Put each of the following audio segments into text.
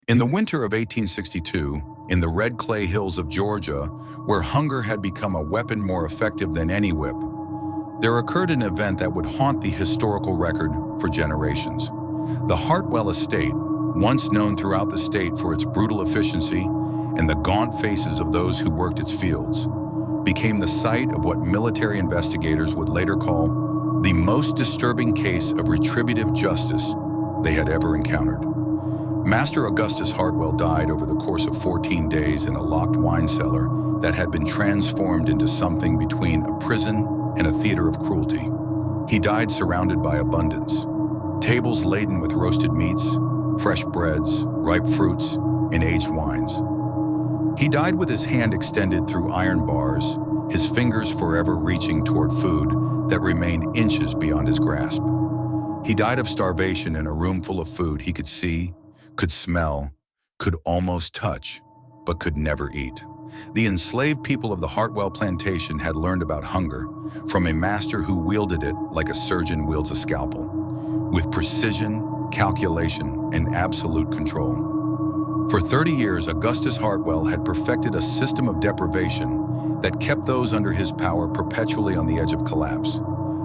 In the winter of 1862, in the red clay hills of Georgia, where hunger had become a weapon more effective than any whip, there occurred an event that would haunt the historical record for generations. The Hartwell estate, once known throughout the state for its brutal efficiency and the gaunt faces of those who worked its fields, became the site of what military investigators would later call the most disturbing case of retributive justice they had ever encountered. Master Augustus Hartwell died over the course of 14 days in a locked wine cellar that had been transformed into something between a prison and a theater of cruelty. He died surrounded by abundance. Tables laden with roasted meats, fresh breads, ripe fruits, and aged wines. He died with his hand extended through iron bars, his fingers forever reaching toward food that remained inches beyond his grasp. He died of starvation in a room full of food he could see, could smell, could almost touch, but could never eat. The enslaved people of the Hartwell Plantation had learned about hunger from a master who wielded it like a surgeon wields a scalpel, with precision, calculation, and absolute control. For 30 years, Augustus Hartwell had perfected a system of deprivation that kept those under his power perpetually on the edge of collapse.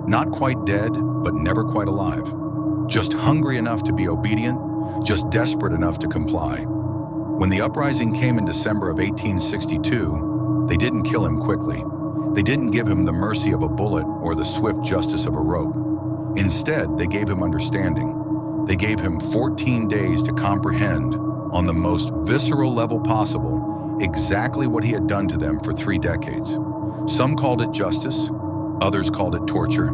Not quite dead, but never quite alive. Just hungry enough to be obedient, just desperate enough to comply. When the uprising came in December of 1862, they didn't kill him quickly. They didn't give him the mercy of a bullet or the swift justice of a rope. Instead, they gave him understanding. They gave him 14 days to comprehend, on the most visceral level possible, exactly what he had done to them for 3 decades. Some called it justice, others called it torture.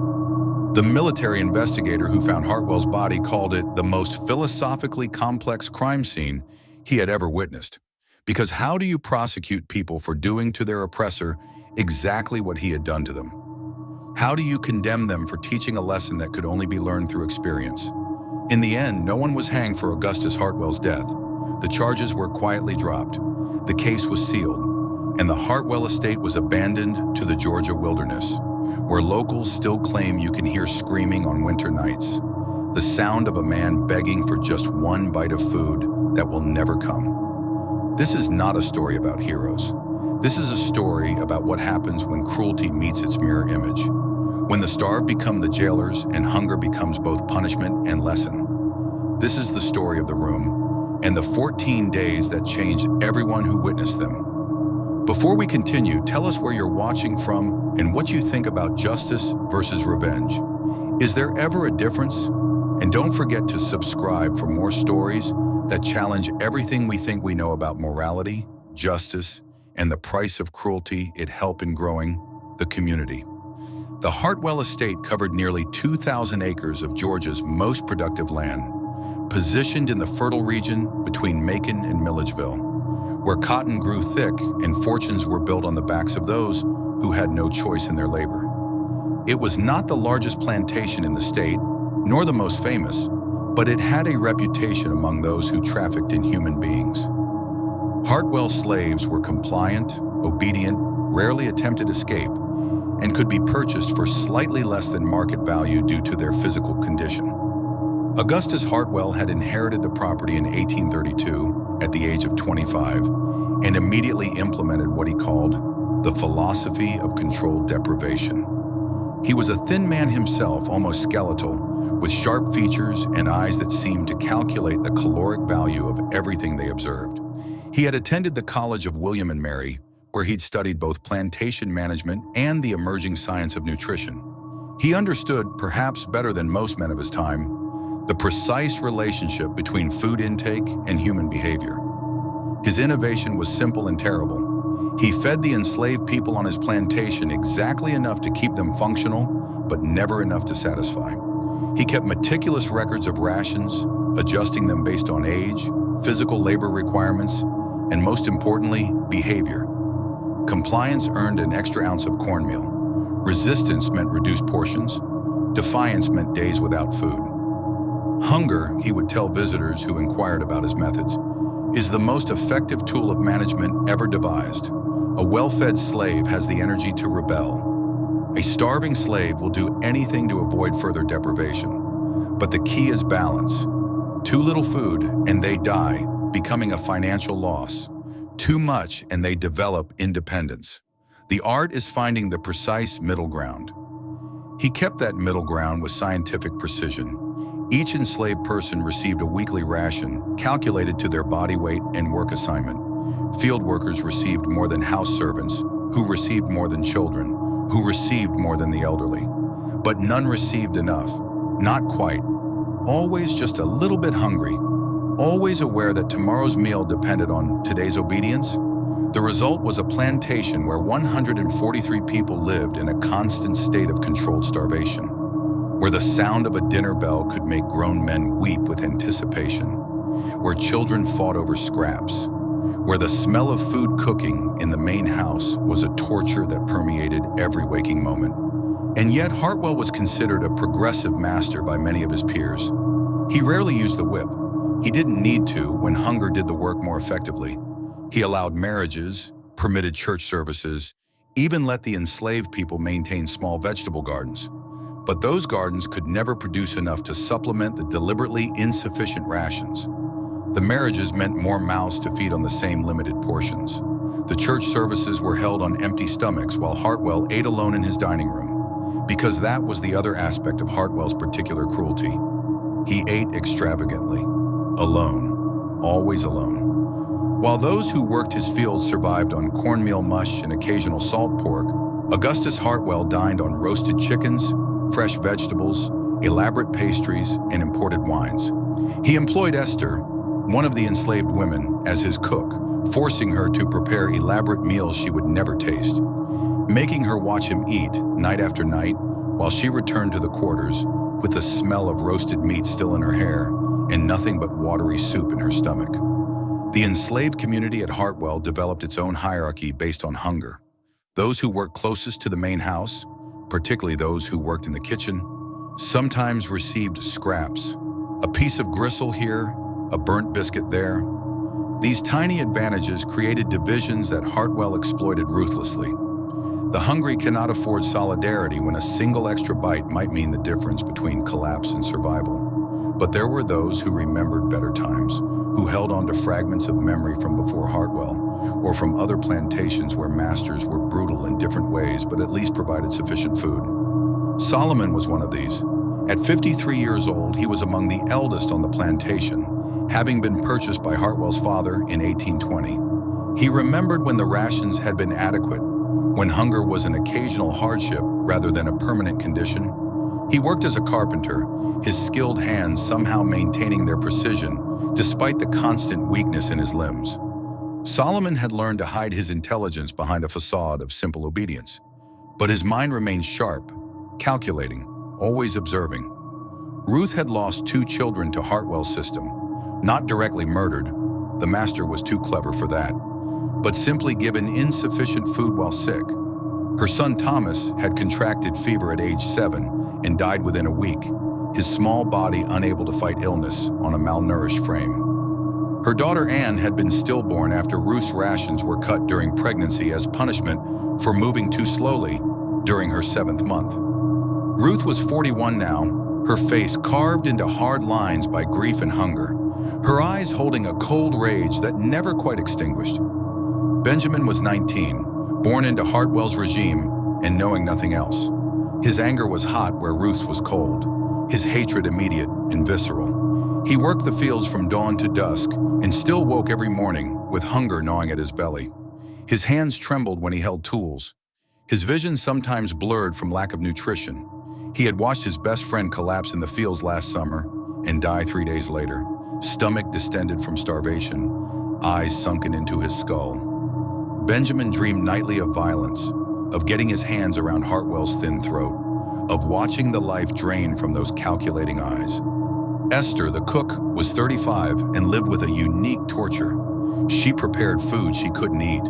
The military investigator who found Hartwell's body called it the most philosophically complex crime scene he had ever witnessed. Because how do you prosecute people for doing to their oppressor exactly what he had done to them? How do you condemn them for teaching a lesson that could only be learned through experience? In the end, no one was hanged for Augustus Hartwell's death. The charges were quietly dropped. The case was sealed, and the Hartwell estate was abandoned to the Georgia wilderness, where locals still claim you can hear screaming on winter nights, the sound of a man begging for just one bite of food that will never come. This is not a story about heroes. This is a story about what happens when cruelty meets its mirror image, when the starved become the jailers and hunger becomes both punishment and lesson. This is the story of the room and the 14 days that changed everyone who witnessed them. Before we continue, tell us where you're watching from and what you think about justice versus revenge. Is there ever a difference? And don't forget to subscribe for more stories that challenge everything we think we know about morality, justice, and the price of cruelty it helped in growing the community. The Hartwell estate covered nearly 2,000 acres of Georgia's most productive land, positioned in the fertile region between Macon and Milledgeville, where cotton grew thick and fortunes were built on the backs of those who had no choice in their labor. It was not the largest plantation in the state, nor the most famous, but it had a reputation among those who trafficked in human beings. Hartwell slaves were compliant, obedient, rarely attempted escape, and could be purchased for slightly less than market value due to their physical condition. Augustus Hartwell had inherited the property in 1832 at the age of 25 and immediately implemented what he called the Philosophy of Controlled Deprivation. He was a thin man himself, almost skeletal, with sharp features and eyes that seemed to calculate the caloric value of everything they observed. He had attended the College of William and Mary, where he'd studied both plantation management and the emerging science of nutrition. He understood, perhaps better than most men of his time, the precise relationship between food intake and human behavior. His innovation was simple and terrible. He fed the enslaved people on his plantation exactly enough to keep them functional, but never enough to satisfy. He kept meticulous records of rations, adjusting them based on age, physical labor requirements, and most importantly, behavior. Compliance earned an extra ounce of cornmeal. Resistance meant reduced portions. Defiance meant days without food. Hunger, he would tell visitors who inquired about his methods, is the most effective tool of management ever devised. A well-fed slave has the energy to rebel. A starving slave will do anything to avoid further deprivation. But the key is balance. Too little food, and they die. becoming a financial loss. Too much and they develop independence. The art is finding the precise middle ground. He kept that middle ground with scientific precision. Each enslaved person received a weekly ration calculated to their body weight and work assignment. Field workers received more than house servants, who received more than children, who received more than the elderly. But none received enough. Not quite. Always just a little bit hungry. Always aware that tomorrow's meal depended on today's obedience. The result was a plantation where 143 people lived in a constant state of controlled starvation, where the sound of a dinner bell could make grown men weep with anticipation, where children fought over scraps, where the smell of food cooking in the main house was a torture that permeated every waking moment. And yet Hartwell was considered a progressive master by many of his peers. He rarely used the whip. He didn't need to when hunger did the work more effectively. He allowed marriages, permitted church services, even let the enslaved people maintain small vegetable gardens. But those gardens could never produce enough to supplement the deliberately insufficient rations. The marriages meant more mouths to feed on the same limited portions. The church services were held on empty stomachs while Hartwell ate alone in his dining room. Because that was the other aspect of Hartwell's particular cruelty. He ate extravagantly, alone, always alone. While those who worked his fields survived on cornmeal mush and occasional salt pork, Augustus Hartwell dined on roasted chickens, fresh vegetables, elaborate pastries, and imported wines. He employed Esther, one of the enslaved women, as his cook, forcing her to prepare elaborate meals she would never taste, making her watch him eat night after night while she returned to the quarters with the smell of roasted meat still in her hair and nothing but watery soup in her stomach. The enslaved community at Hartwell developed its own hierarchy based on hunger. Those who worked closest to the main house, particularly those who worked in the kitchen, sometimes received scraps, a piece of gristle here, a burnt biscuit there. These tiny advantages created divisions that Hartwell exploited ruthlessly. The hungry cannot afford solidarity when a single extra bite might mean the difference between collapse and survival. But there were those who remembered better times, who held on to fragments of memory from before Hartwell, or from other plantations where masters were brutal in different ways but at least provided sufficient food. Solomon was one of these. At 53 years old, he was among the eldest on the plantation, having been purchased by Hartwell's father in 1820. He remembered when the rations had been adequate, when hunger was an occasional hardship rather than a permanent condition. He worked as a carpenter, his skilled hands somehow maintaining their precision despite the constant weakness in his limbs. Solomon had learned to hide his intelligence behind a facade of simple obedience, but his mind remained sharp, calculating, always observing. Ruth had lost 2 children to Hartwell's system, not directly murdered, the master was too clever for that, but simply given insufficient food while sick. Her son Thomas had contracted fever at age 7 and died within a week, his small body unable to fight illness on a malnourished frame. Her daughter Anne had been stillborn after Ruth's rations were cut during pregnancy as punishment for moving too slowly during her 7th month. Ruth was 41 now, her face carved into hard lines by grief and hunger, her eyes holding a cold rage that never quite extinguished. Benjamin was 19, born into Hartwell's regime and knowing nothing else. His anger was hot where Ruth's was cold, his hatred immediate and visceral. He worked the fields from dawn to dusk and still woke every morning with hunger gnawing at his belly. His hands trembled when he held tools. His vision sometimes blurred from lack of nutrition. He had watched his best friend collapse in the fields last summer and die 3 days later, stomach distended from starvation, eyes sunken into his skull. Benjamin dreamed nightly of violence, of getting his hands around Hartwell's thin throat, of watching the life drain from those calculating eyes. Esther, the cook, was 35 and lived with a unique torture. She prepared food she couldn't eat.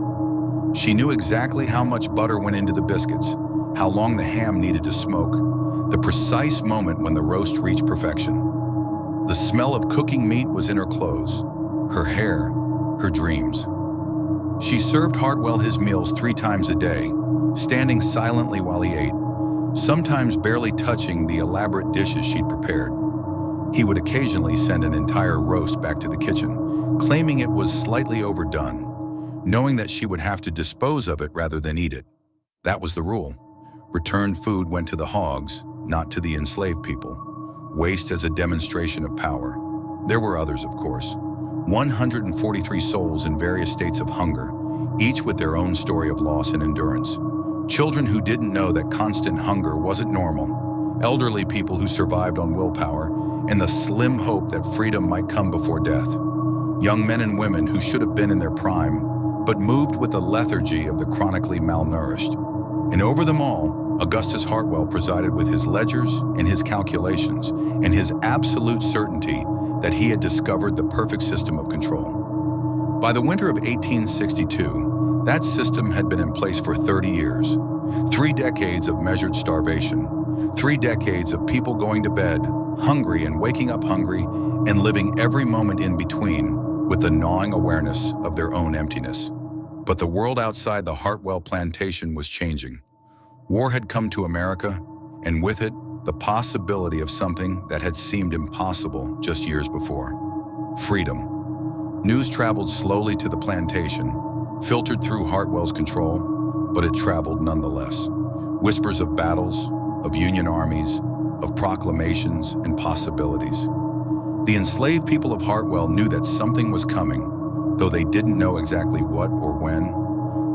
She knew exactly how much butter went into the biscuits, how long the ham needed to smoke, the precise moment when the roast reached perfection. The smell of cooking meat was in her clothes, her hair, her dreams. She served Hartwell his meals 3 times a day, standing silently while he ate, sometimes barely touching the elaborate dishes she'd prepared. He would occasionally send an entire roast back to the kitchen, claiming it was slightly overdone, knowing that she would have to dispose of it rather than eat it. That was the rule. Returned food went to the hogs, not to the enslaved people. Waste as a demonstration of power. There were others, of course. 143 souls in various states of hunger, each with their own story of loss and endurance. Children who didn't know that constant hunger wasn't normal. Elderly people who survived on willpower and the slim hope that freedom might come before death. Young men and women who should have been in their prime, but moved with the lethargy of the chronically malnourished. And over them all, Augustus Hartwell presided with his ledgers and his calculations and his absolute certainty that he had discovered the perfect system of control. By the winter of 1862, that system had been in place for 30 years. 3 decades of measured starvation, 3 decades of people going to bed, hungry and waking up hungry, and living every moment in between with the gnawing awareness of their own emptiness. But the world outside the Hartwell plantation was changing. War had come to America, and with it, the possibility of something that had seemed impossible just years before. Freedom. News traveled slowly to the plantation, filtered through Hartwell's control, but it traveled nonetheless. Whispers of battles, of Union armies, of proclamations and possibilities. The enslaved people of Hartwell knew that something was coming, though they didn't know exactly what or when.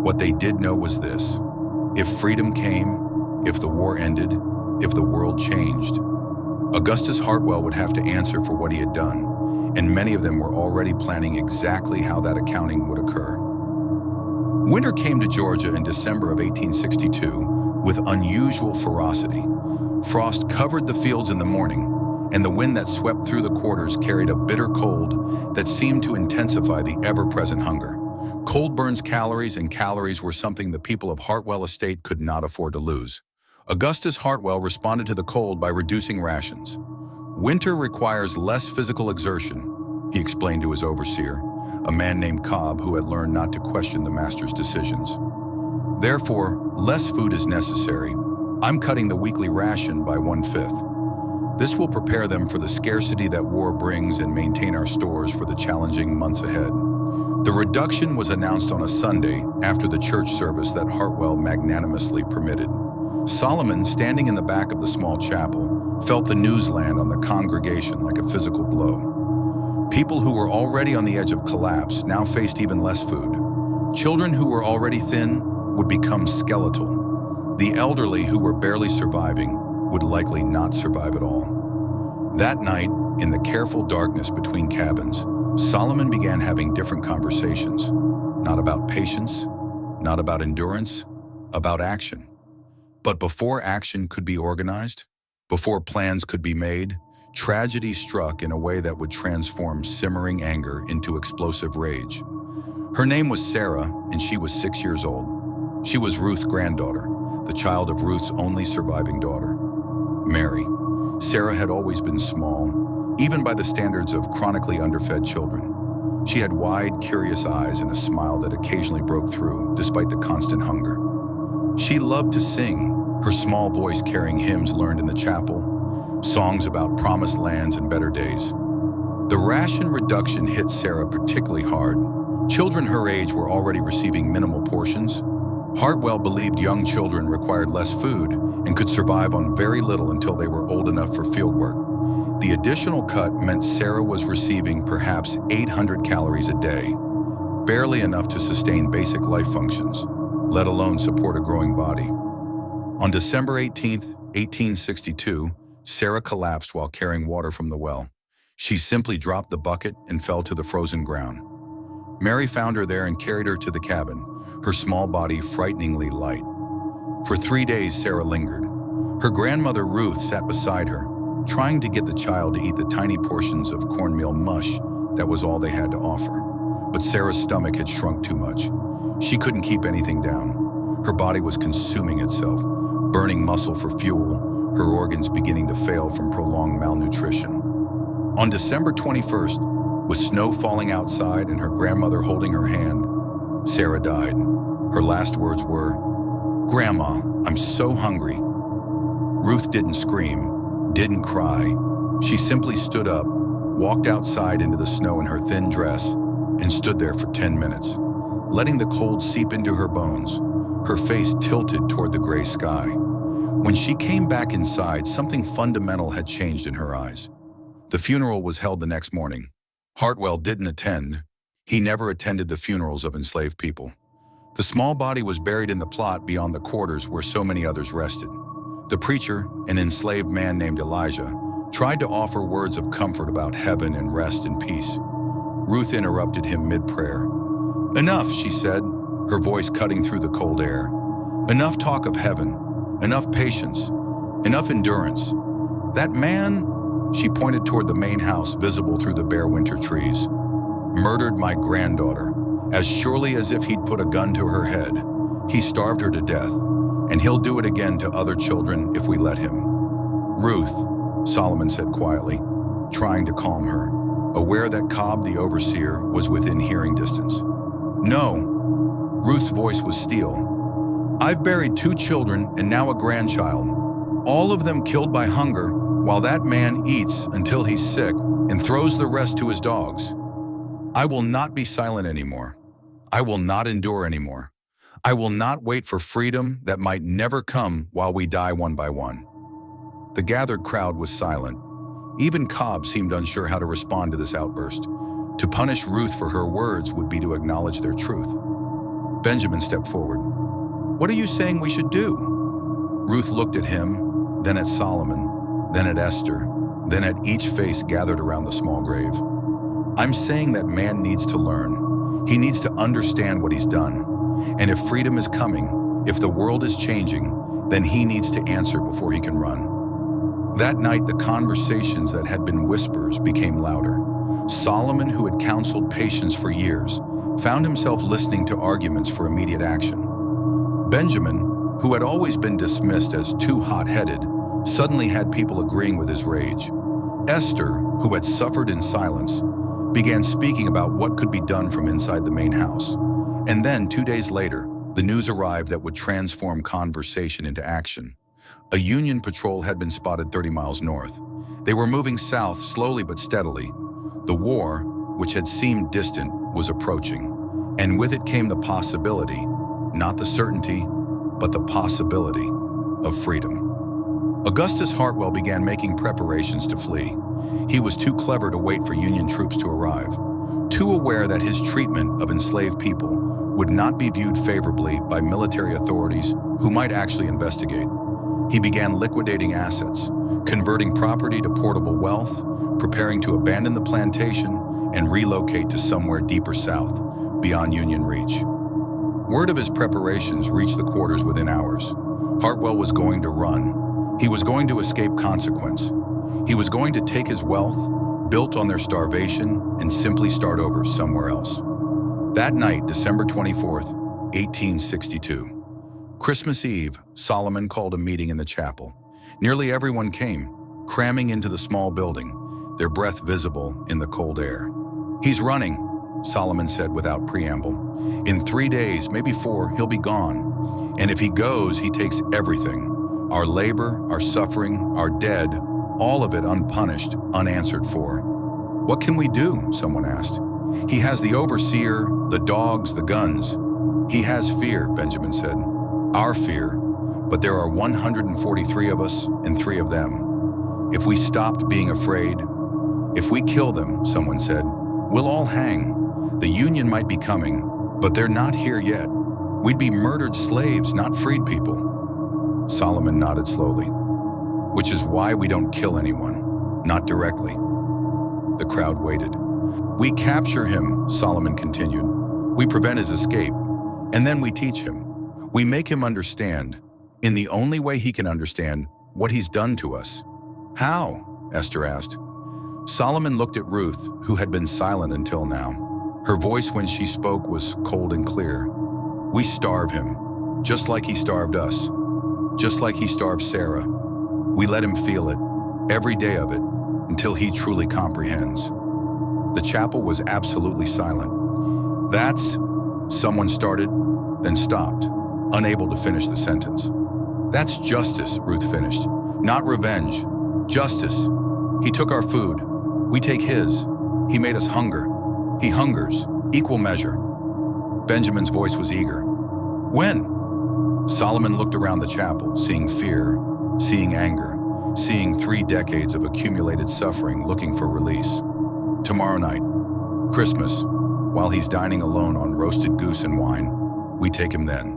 What they did know was this: if freedom came, if the war ended, if the world changed, Augustus Hartwell would have to answer for what he had done, and many of them were already planning exactly how that accounting would occur. Winter came to Georgia in December of 1862 with unusual ferocity. Frost covered the fields in the morning, and the wind that swept through the quarters carried a bitter cold that seemed to intensify the ever-present hunger. Cold burns calories, and calories were something the people of Hartwell Estate could not afford to lose. Augustus Hartwell responded to the cold by reducing rations. Winter requires less physical exertion, he explained to his overseer, a man named Cobb who had learned not to question the master's decisions. Therefore, less food is necessary. I'm cutting the weekly ration by 1/5. This will prepare them for the scarcity that war brings and maintain our stores for the challenging months ahead. The reduction was announced on a Sunday after the church service that Hartwell magnanimously permitted. Solomon, standing in the back of the small chapel, felt the news land on the congregation like a physical blow. People who were already on the edge of collapse now faced even less food. Children who were already thin would become skeletal. The elderly who were barely surviving would likely not survive at all. That night, in the careful darkness between cabins, Solomon began having different conversations. Not about patience, not about endurance, about action. But before action could be organized, before plans could be made, tragedy struck in a way that would transform simmering anger into explosive rage. Her name was Sarah, and she was 6 years old. She was Ruth's granddaughter, the child of Ruth's only surviving daughter, Mary. Sarah had always been small, even by the standards of chronically underfed children. She had wide, curious eyes and a smile that occasionally broke through, despite the constant hunger. She loved to sing, her small voice carrying hymns learned in the chapel, songs about promised lands and better days. The ration reduction hit Sarah particularly hard. Children her age were already receiving minimal portions. Hartwell believed young children required less food and could survive on very little until they were old enough for field work. The additional cut meant Sarah was receiving perhaps 800 calories a day, barely enough to sustain basic life functions, let alone support a growing body. On December 18, 1862, Sarah collapsed while carrying water from the well. She simply dropped the bucket and fell to the frozen ground. Mary found her there and carried her to the cabin, her small body frighteningly light. For 3 days, Sarah lingered. Her grandmother Ruth sat beside her, trying to get the child to eat the tiny portions of cornmeal mush that was all they had to offer. But Sarah's stomach had shrunk too much. She couldn't keep anything down. Her body was consuming itself, burning muscle for fuel, her organs beginning to fail from prolonged malnutrition. On December 21st, with snow falling outside and her grandmother holding her hand, Sarah died. Her last words were, "Grandma, I'm so hungry." Ruth didn't scream, didn't cry, She simply stood up, walked outside into the snow in her thin dress, and stood there for 10 minutes, letting the cold seep into her bones, her face tilted toward the gray sky. When she came back inside, something fundamental had changed in her eyes. The funeral was held the next morning. Hartwell didn't attend. He never attended the funerals of enslaved people. The small body was buried in the plot beyond the quarters where so many others rested. The preacher, an enslaved man named Elijah, tried to offer words of comfort about heaven and rest and peace. Ruth interrupted him mid-prayer. "Enough," she said, her voice cutting through the cold air. "Enough talk of heaven, enough patience, enough endurance. That man," she pointed toward the main house visible through the bare winter trees, "murdered my granddaughter, as surely as if he'd put a gun to her head. He starved her to death, and he'll do it again to other children if we let him." "Ruth," Solomon said quietly, trying to calm her, aware that Cobb, the overseer, was within hearing distance. "No." Ruth's voice was steel. "I've buried 2 children and now a grandchild, all of them killed by hunger, while that man eats until he's sick and throws the rest to his dogs. I will not be silent anymore. I will not endure anymore. I will not wait for freedom that might never come while we die one by one." The gathered crowd was silent. Even Cobb seemed unsure how to respond to this outburst. To punish Ruth for her words would be to acknowledge their truth. Benjamin stepped forward. "What are you saying we should do?" Ruth looked at him, then at Solomon, then at Esther, then at each face gathered around the small grave. "I'm saying that man needs to learn. He needs to understand what he's done. And if freedom is coming, if the world is changing, then he needs to answer before he can run." That night, the conversations that had been whispers became louder. Solomon, who had counseled patience for years, found himself listening to arguments for immediate action. Benjamin, who had always been dismissed as too hot-headed, suddenly had people agreeing with his rage. Esther, who had suffered in silence, began speaking about what could be done from inside the main house. And then, 2 days later, the news arrived that would transform conversation into action. A Union patrol had been spotted 30 miles north. They were moving south slowly but steadily. The war, which had seemed distant, was approaching. And with it came the possibility, not the certainty, but the possibility of freedom. Augustus Hartwell began making preparations to flee. He was too clever to wait for Union troops to arrive, too aware that his treatment of enslaved people would not be viewed favorably by military authorities who might actually investigate. He began liquidating assets, converting property to portable wealth, preparing to abandon the plantation and relocate to somewhere deeper south, beyond Union reach. Word of his preparations reached the quarters within hours. Hartwell was going to run. He was going to escape consequence. He was going to take his wealth, built on their starvation, and simply start over somewhere else. That night, December 24th, 1862. Christmas Eve, Solomon called a meeting in the chapel. Nearly everyone came, cramming into the small building, their breath visible in the cold air. "He's running," Solomon said without preamble. "In 3 days, maybe 4, he'll be gone. And if he goes, he takes everything. Our labor, our suffering, our dead, all of it unpunished, unanswered for." "What can we do?" someone asked. "He has the overseer, the dogs, the guns." "He has fear," Benjamin said. "Our fear. But there are 143 of us and 3 of them. If we stopped being afraid, if we kill them," someone said, "we'll all hang. The Union might be coming, but they're not here yet. We'd be murdered slaves, not freed people." Solomon nodded slowly. "Which is why we don't kill anyone, not directly." The crowd waited. "We capture him," Solomon continued. "We prevent his escape, and then we teach him. We make him understand, in the only way he can understand, what he's done to us." "How?" Esther asked. Solomon looked at Ruth, who had been silent until now. Her voice when she spoke was cold and clear. "We starve him, just like he starved us, just like he starved Sarah. We let him feel it, every day of it, until he truly comprehends." The chapel was absolutely silent. "That's," someone started, then stopped, unable to finish the sentence. "That's justice," Ruth finished. "Not revenge. Justice. He took our food. We take his. He made us hunger. He hungers. Equal measure. Benjamin's voice was eager. When? Solomon looked around the chapel, seeing fear, seeing anger, seeing 3 decades of accumulated suffering looking for release. Tomorrow night, Christmas, while he's dining alone on roasted goose and wine, we take him then.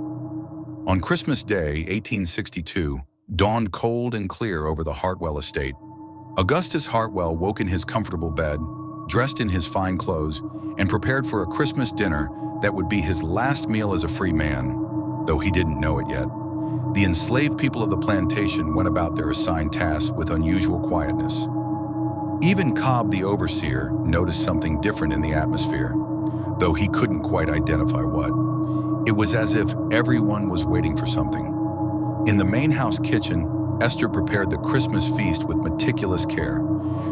On Christmas Day, 1862, dawned cold and clear over the Hartwell estate. Augustus Hartwell woke in his comfortable bed, dressed in his fine clothes, and prepared for a Christmas dinner that would be his last meal as a free man, though he didn't know it yet. The enslaved people of the plantation went about their assigned tasks with unusual quietness. Even Cobb, the overseer, noticed something different in the atmosphere, though he couldn't quite identify what. It was as if everyone was waiting for something. In the main house kitchen, Esther prepared the Christmas feast with meticulous care.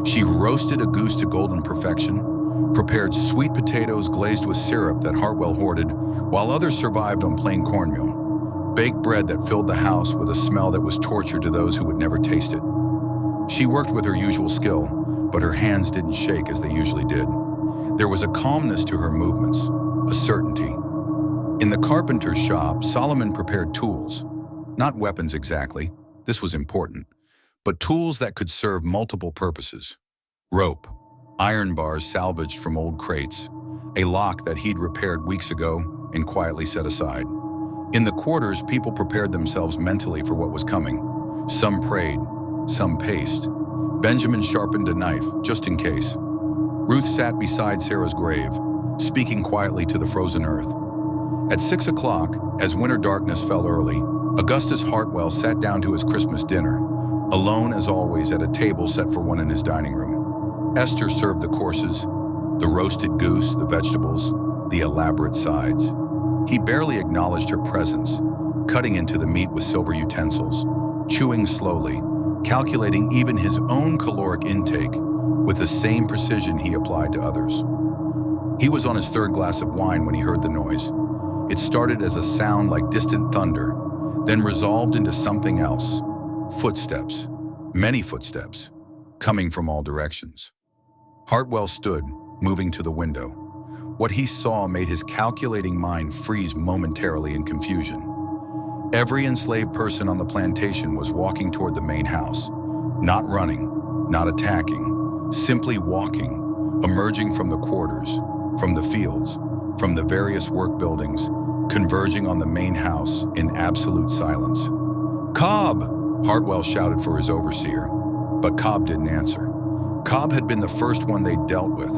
She roasted a goose to golden perfection, prepared sweet potatoes glazed with syrup that Hartwell hoarded, while others survived on plain cornmeal, baked bread that filled the house with a smell that was torture to those who would never taste it. She worked with her usual skill, but her hands didn't shake as they usually did. There was a calmness to her movements, a certainty. In the carpenter's shop, Solomon prepared tools. Not weapons exactly, this was important, but tools that could serve multiple purposes. Rope, iron bars salvaged from old crates, a lock that he'd repaired weeks ago and quietly set aside. In the quarters, people prepared themselves mentally for what was coming. Some prayed, some paced. Benjamin sharpened a knife, just in case. Ruth sat beside Sarah's grave, speaking quietly to the frozen earth. At 6 o'clock, as winter darkness fell early, Augustus Hartwell sat down to his Christmas dinner, alone as always at a table set for one in his dining room. Esther served the courses, the roasted goose, the vegetables, the elaborate sides. He barely acknowledged her presence, cutting into the meat with silver utensils, chewing slowly, calculating even his own caloric intake with the same precision he applied to others. He was on his 3rd glass of wine when he heard the noise. It started as a sound like distant thunder, then resolved into something else. Footsteps, many footsteps, coming from all directions. Hartwell stood, moving to the window. What he saw made his calculating mind freeze momentarily in confusion. Every enslaved person on the plantation was walking toward the main house, not running, not attacking, simply walking, emerging from the quarters, from the fields, from the various work buildings, converging on the main house in absolute silence. "Cobb!" Hartwell shouted for his overseer, but Cobb didn't answer. Cobb had been the first one they dealt with,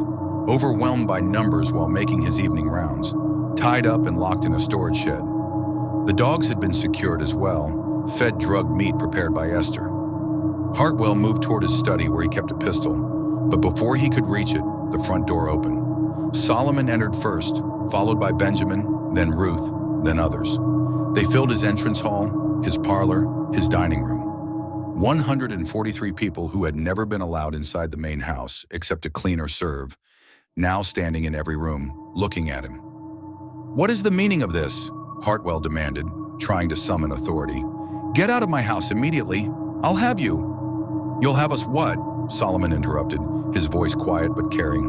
overwhelmed by numbers while making his evening rounds, tied up and locked in a storage shed. The dogs had been secured as well, fed drugged meat prepared by Esther. Hartwell moved toward his study where he kept a pistol, but before he could reach it, the front door opened. Solomon entered first, followed by Benjamin, then Ruth, then others. They filled his entrance hall, his parlor, his dining room. 143 people who had never been allowed inside the main house except to clean or serve, now standing in every room, looking at him. "What is the meaning of this?" Hartwell demanded, trying to summon authority. "Get out of my house immediately. I'll have you." "You'll have us what?" Solomon interrupted, his voice quiet but caring.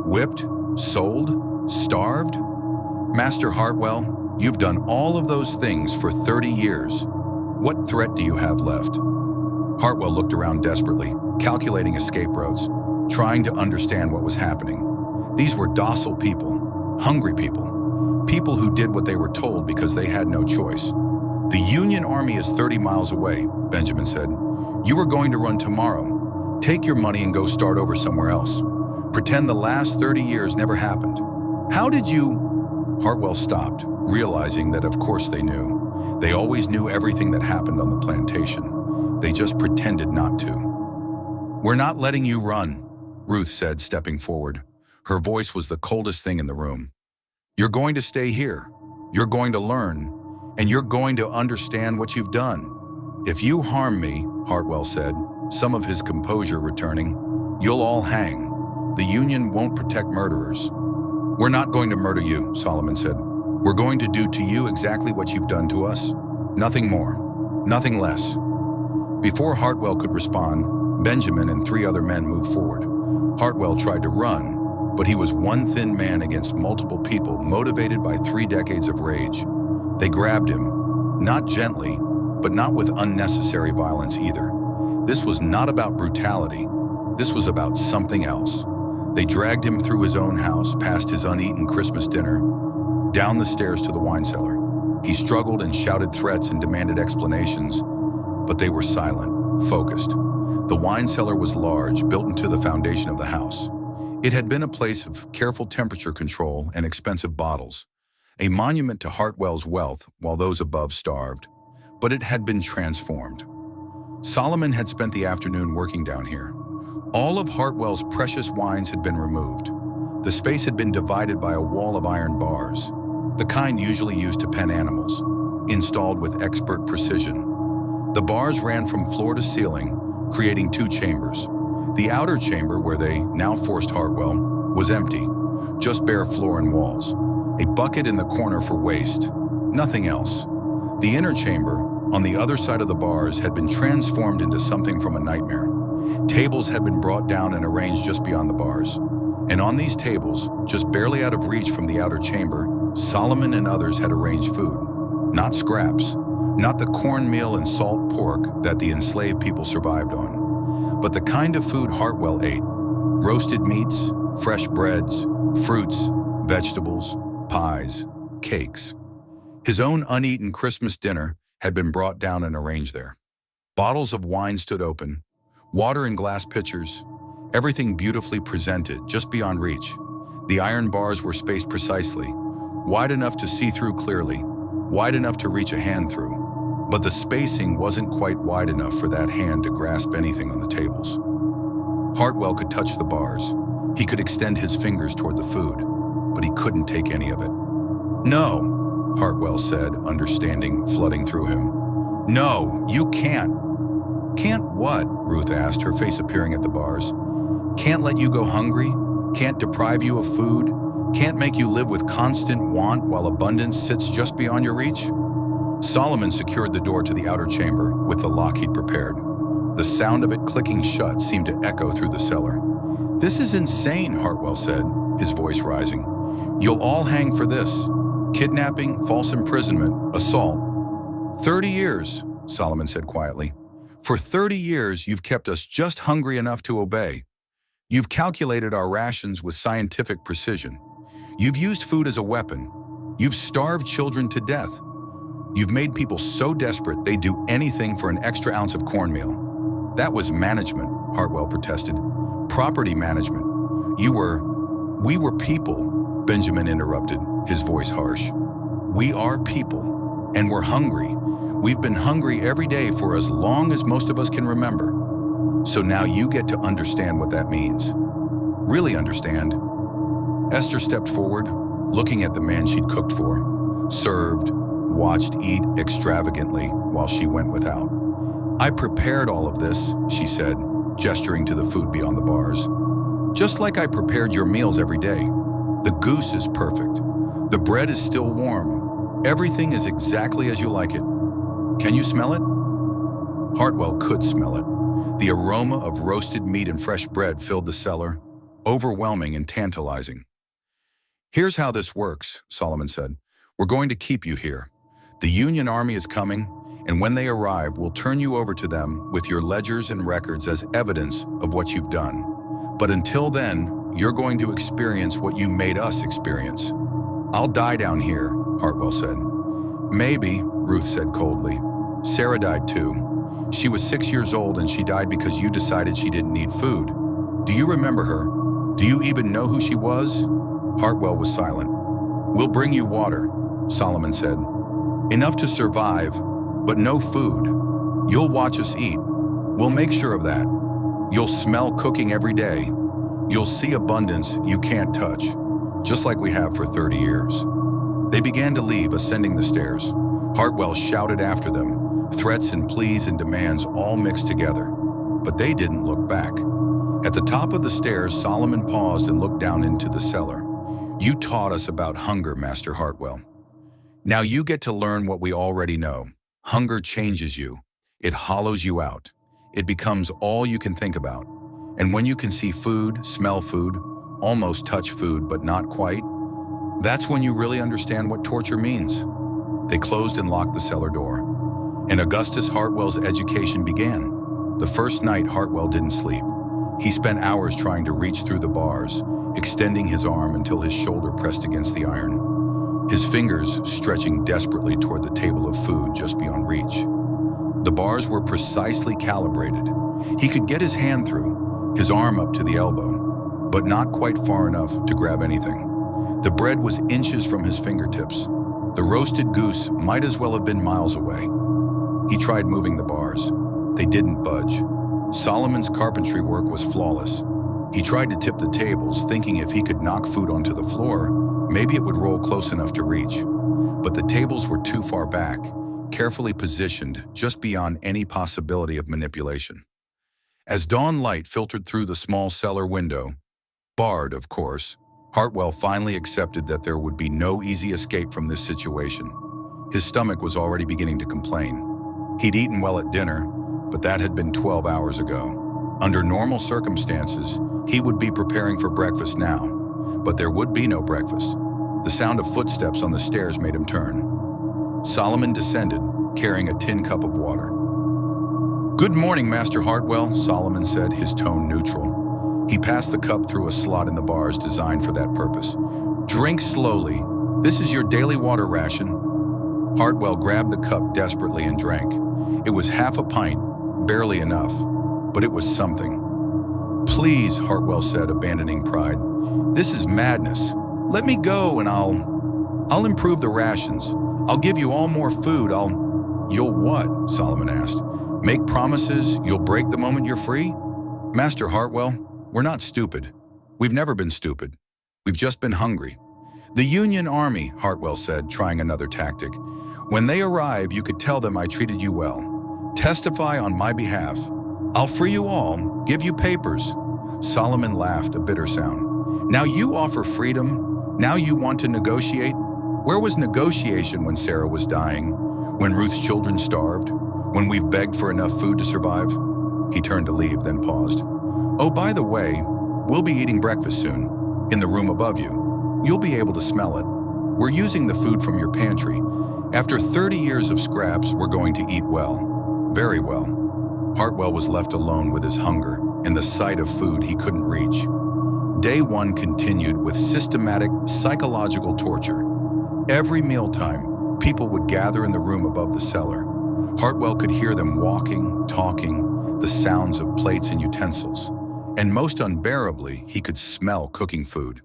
"Whipped? Sold? Starved? Master Hartwell, you've done all of those things for 30 years. What threat do you have left?" Hartwell looked around desperately, calculating escape routes, trying to understand what was happening. These were docile people, hungry people, people who did what they were told because they had no choice. "The Union Army is 30 miles away," Benjamin said. "You were going to run tomorrow. Take your money and go start over somewhere else. Pretend the last 30 years never happened. How did you—" Hartwell stopped, realizing that of course they knew. They always knew everything that happened on the plantation. They just pretended not to. "We're not letting you run," Ruth said, stepping forward. Her voice was the coldest thing in the room. "You're going to stay here. You're going to learn, and you're going to understand what you've done. If you harm me," Hartwell said, some of his composure returning, "you'll all hang. The Union won't protect murderers." "We're not going to murder you," Solomon said. "We're going to do to you exactly what you've done to us. Nothing more, nothing less." Before Hartwell could respond, Benjamin and 3 other men moved forward. Hartwell tried to run, but he was one thin man against multiple people motivated by 3 decades of rage. They grabbed him, not gently, but not with unnecessary violence either. This was not about brutality. This was about something else. They dragged him through his own house, past his uneaten Christmas dinner, down the stairs to the wine cellar. He struggled and shouted threats and demanded explanations, but they were silent, focused. The wine cellar was large, built into the foundation of the house. It had been a place of careful temperature control and expensive bottles, a monument to Hartwell's wealth while those above starved. But it had been transformed. Solomon had spent the afternoon working down here. All of Hartwell's precious wines had been removed. The space had been divided by a wall of iron bars, the kind usually used to pen animals, installed with expert precision. The bars ran from floor to ceiling, creating 2 chambers. The outer chamber, where they now forced Hartwell, was empty, just bare floor and walls. A bucket in the corner for waste, nothing else. The inner chamber, on the other side of the bars, had been transformed into something from a nightmare. Tables had been brought down and arranged just beyond the bars. And on these tables, just barely out of reach from the outer chamber, Solomon and others had arranged food. Not scraps, not the cornmeal and salt pork that the enslaved people survived on, but the kind of food Hartwell ate: roasted meats, fresh breads, fruits, vegetables, pies, cakes. His own uneaten Christmas dinner had been brought down and arranged there. Bottles of wine stood open, water in glass pitchers, everything beautifully presented, just beyond reach. The iron bars were spaced precisely, wide enough to see through clearly, wide enough to reach a hand through. But the spacing wasn't quite wide enough for that hand to grasp anything on the tables. Hartwell could touch the bars. He could extend his fingers toward the food, but he couldn't take any of it. "No," Hartwell said, understanding flooding through him. "No, you can't." "Can't what?" Ruth asked, her face appearing at the bars. "Can't let you go hungry? Can't deprive you of food? Can't make you live with constant want while abundance sits just beyond your reach?" Solomon secured the door to the outer chamber with the lock he'd prepared. The sound of it clicking shut seemed to echo through the cellar. "This is insane," Hartwell said, his voice rising. "You'll all hang for this. Kidnapping, false imprisonment, assault." 30 years, Solomon said quietly. "For 30 years, you've kept us just hungry enough to obey. You've calculated our rations with scientific precision. You've used food as a weapon. You've starved children to death. You've made people so desperate they'd do anything for an extra ounce of cornmeal." "That was management," Hartwell protested. "Property management. We were people," Benjamin interrupted, his voice harsh. "We are people, and we're hungry. We've been hungry every day for as long as most of us can remember. So now you get to understand what that means. Really understand." Esther stepped forward, looking at the man she'd cooked for, served, watched eat extravagantly while she went without. "I prepared all of this," she said, gesturing to the food beyond the bars. "Just like I prepared your meals every day. The goose is perfect. The bread is still warm. Everything is exactly as you like it. Can you smell it?" Hartwell could smell it. The aroma of roasted meat and fresh bread filled the cellar, overwhelming and tantalizing. "Here's how this works," Solomon said. "We're going to keep you here. The Union Army is coming, and when they arrive, we'll turn you over to them with your ledgers and records as evidence of what you've done. But until then, you're going to experience what you made us experience." "I'll die down here," Hartwell said. "Maybe," Ruth said coldly. "Sarah died too. She was 6 years old and she died because you decided she didn't need food. Do you remember her? Do you even know who she was?" Hartwell was silent. "We'll bring you water," Solomon said. "Enough to survive, but no food. You'll watch us eat. We'll make sure of that. You'll smell cooking every day. You'll see abundance you can't touch, just like we have for 30 years. They began to leave, ascending the stairs. Hartwell shouted after them, threats and pleas and demands all mixed together. But they didn't look back. At the top of the stairs, Solomon paused and looked down into the cellar. "You taught us about hunger, Master Hartwell. Now you get to learn what we already know. Hunger changes you. It hollows you out. it becomes all you can think about. And when you can see food, smell food, almost touch food but not quite, that's when you really understand what torture means. They closed and locked the cellar door, and Augustus Hartwell's education began. The first night, Hartwell didn't sleep. He spent hours trying to reach through the bars, extending his arm until his shoulder pressed against the iron, his fingers stretching desperately toward the table of food just beyond reach. The bars were precisely calibrated. He could get his hand through, his arm up to the elbow, but not quite far enough to grab anything. The bread was inches from his fingertips. The roasted goose might as well have been miles away. He tried moving the bars. They didn't budge. Solomon's carpentry work was flawless. He tried to tip the tables, thinking if he could knock food onto the floor, maybe it would roll close enough to reach. But the tables were too far back, carefully positioned just beyond any possibility of manipulation. As dawn light filtered through the small cellar window, barred, of course, Hartwell finally accepted that there would be no easy escape from this situation. His stomach was already beginning to complain. He'd eaten well at dinner, but that had been 12 hours ago. Under normal circumstances, he would be preparing for breakfast now, but there would be no breakfast. The sound of footsteps on the stairs made him turn. Solomon descended, carrying a tin cup of water. "Good morning, Master Hartwell," Solomon said, his tone neutral. He passed the cup through a slot in the bars designed for that purpose. "Drink slowly. This is your daily water ration." Hartwell grabbed the cup desperately and drank. It was half a pint, barely enough, but it was something. "Please," Hartwell said, abandoning pride. "This is madness. Let me go and I'll improve the rations. I'll give you all more food. You'll what?" Solomon asked. "Make promises you'll break the moment you're free?" "Master Hartwell, we're not stupid. We've never been stupid. We've just been hungry." "The Union Army," Hartwell said, trying another tactic. "When they arrive, you could tell them I treated you well. Testify on my behalf. I'll free you all, give you papers." Solomon laughed, a bitter sound. "Now you offer freedom? Now you want to negotiate? Where was negotiation when Sarah was dying? When Ruth's children starved? When we've begged for enough food to survive?" He turned to leave, then paused. "Oh, by the way, we'll be eating breakfast soon, in the room above you. You'll be able to smell it. We're using the food from your pantry. After 30 years of scraps, we're going to eat well. Very well." Hartwell was left alone with his hunger and the sight of food he couldn't reach. Day one continued with systematic psychological torture. Every mealtime, people would gather in the room above the cellar. Hartwell could hear them walking, talking, the sounds of plates and utensils. And most unbearably, he could smell cooking food.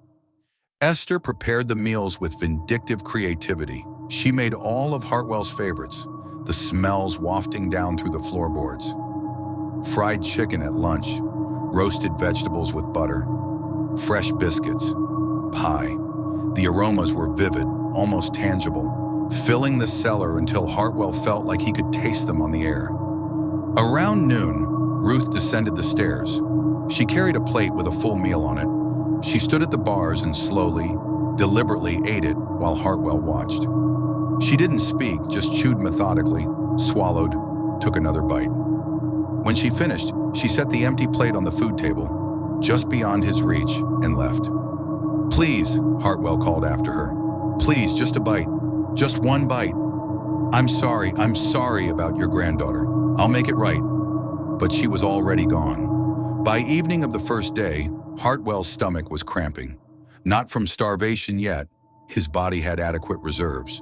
Esther prepared the meals with vindictive creativity. She made all of Hartwell's favorites, the smells wafting down through the floorboards. Fried chicken at lunch, roasted vegetables with butter, fresh biscuits, pie. The aromas were vivid, almost tangible, filling the cellar until Hartwell felt like he could taste them on the air. Around noon, Ruth descended the stairs. She carried a plate with a full meal on it. She stood at the bars and slowly, deliberately ate it while Hartwell watched. She didn't speak, just chewed methodically, swallowed, took another bite. When she finished, she set the empty plate on the food table, just beyond his reach, and left. "Please," Hartwell called after her. "Please, just a bite. Just one bite. I'm sorry about your granddaughter. I'll make it right." But she was already gone. By evening of the first day, Hartwell's stomach was cramping. Not from starvation yet, his body had adequate reserves,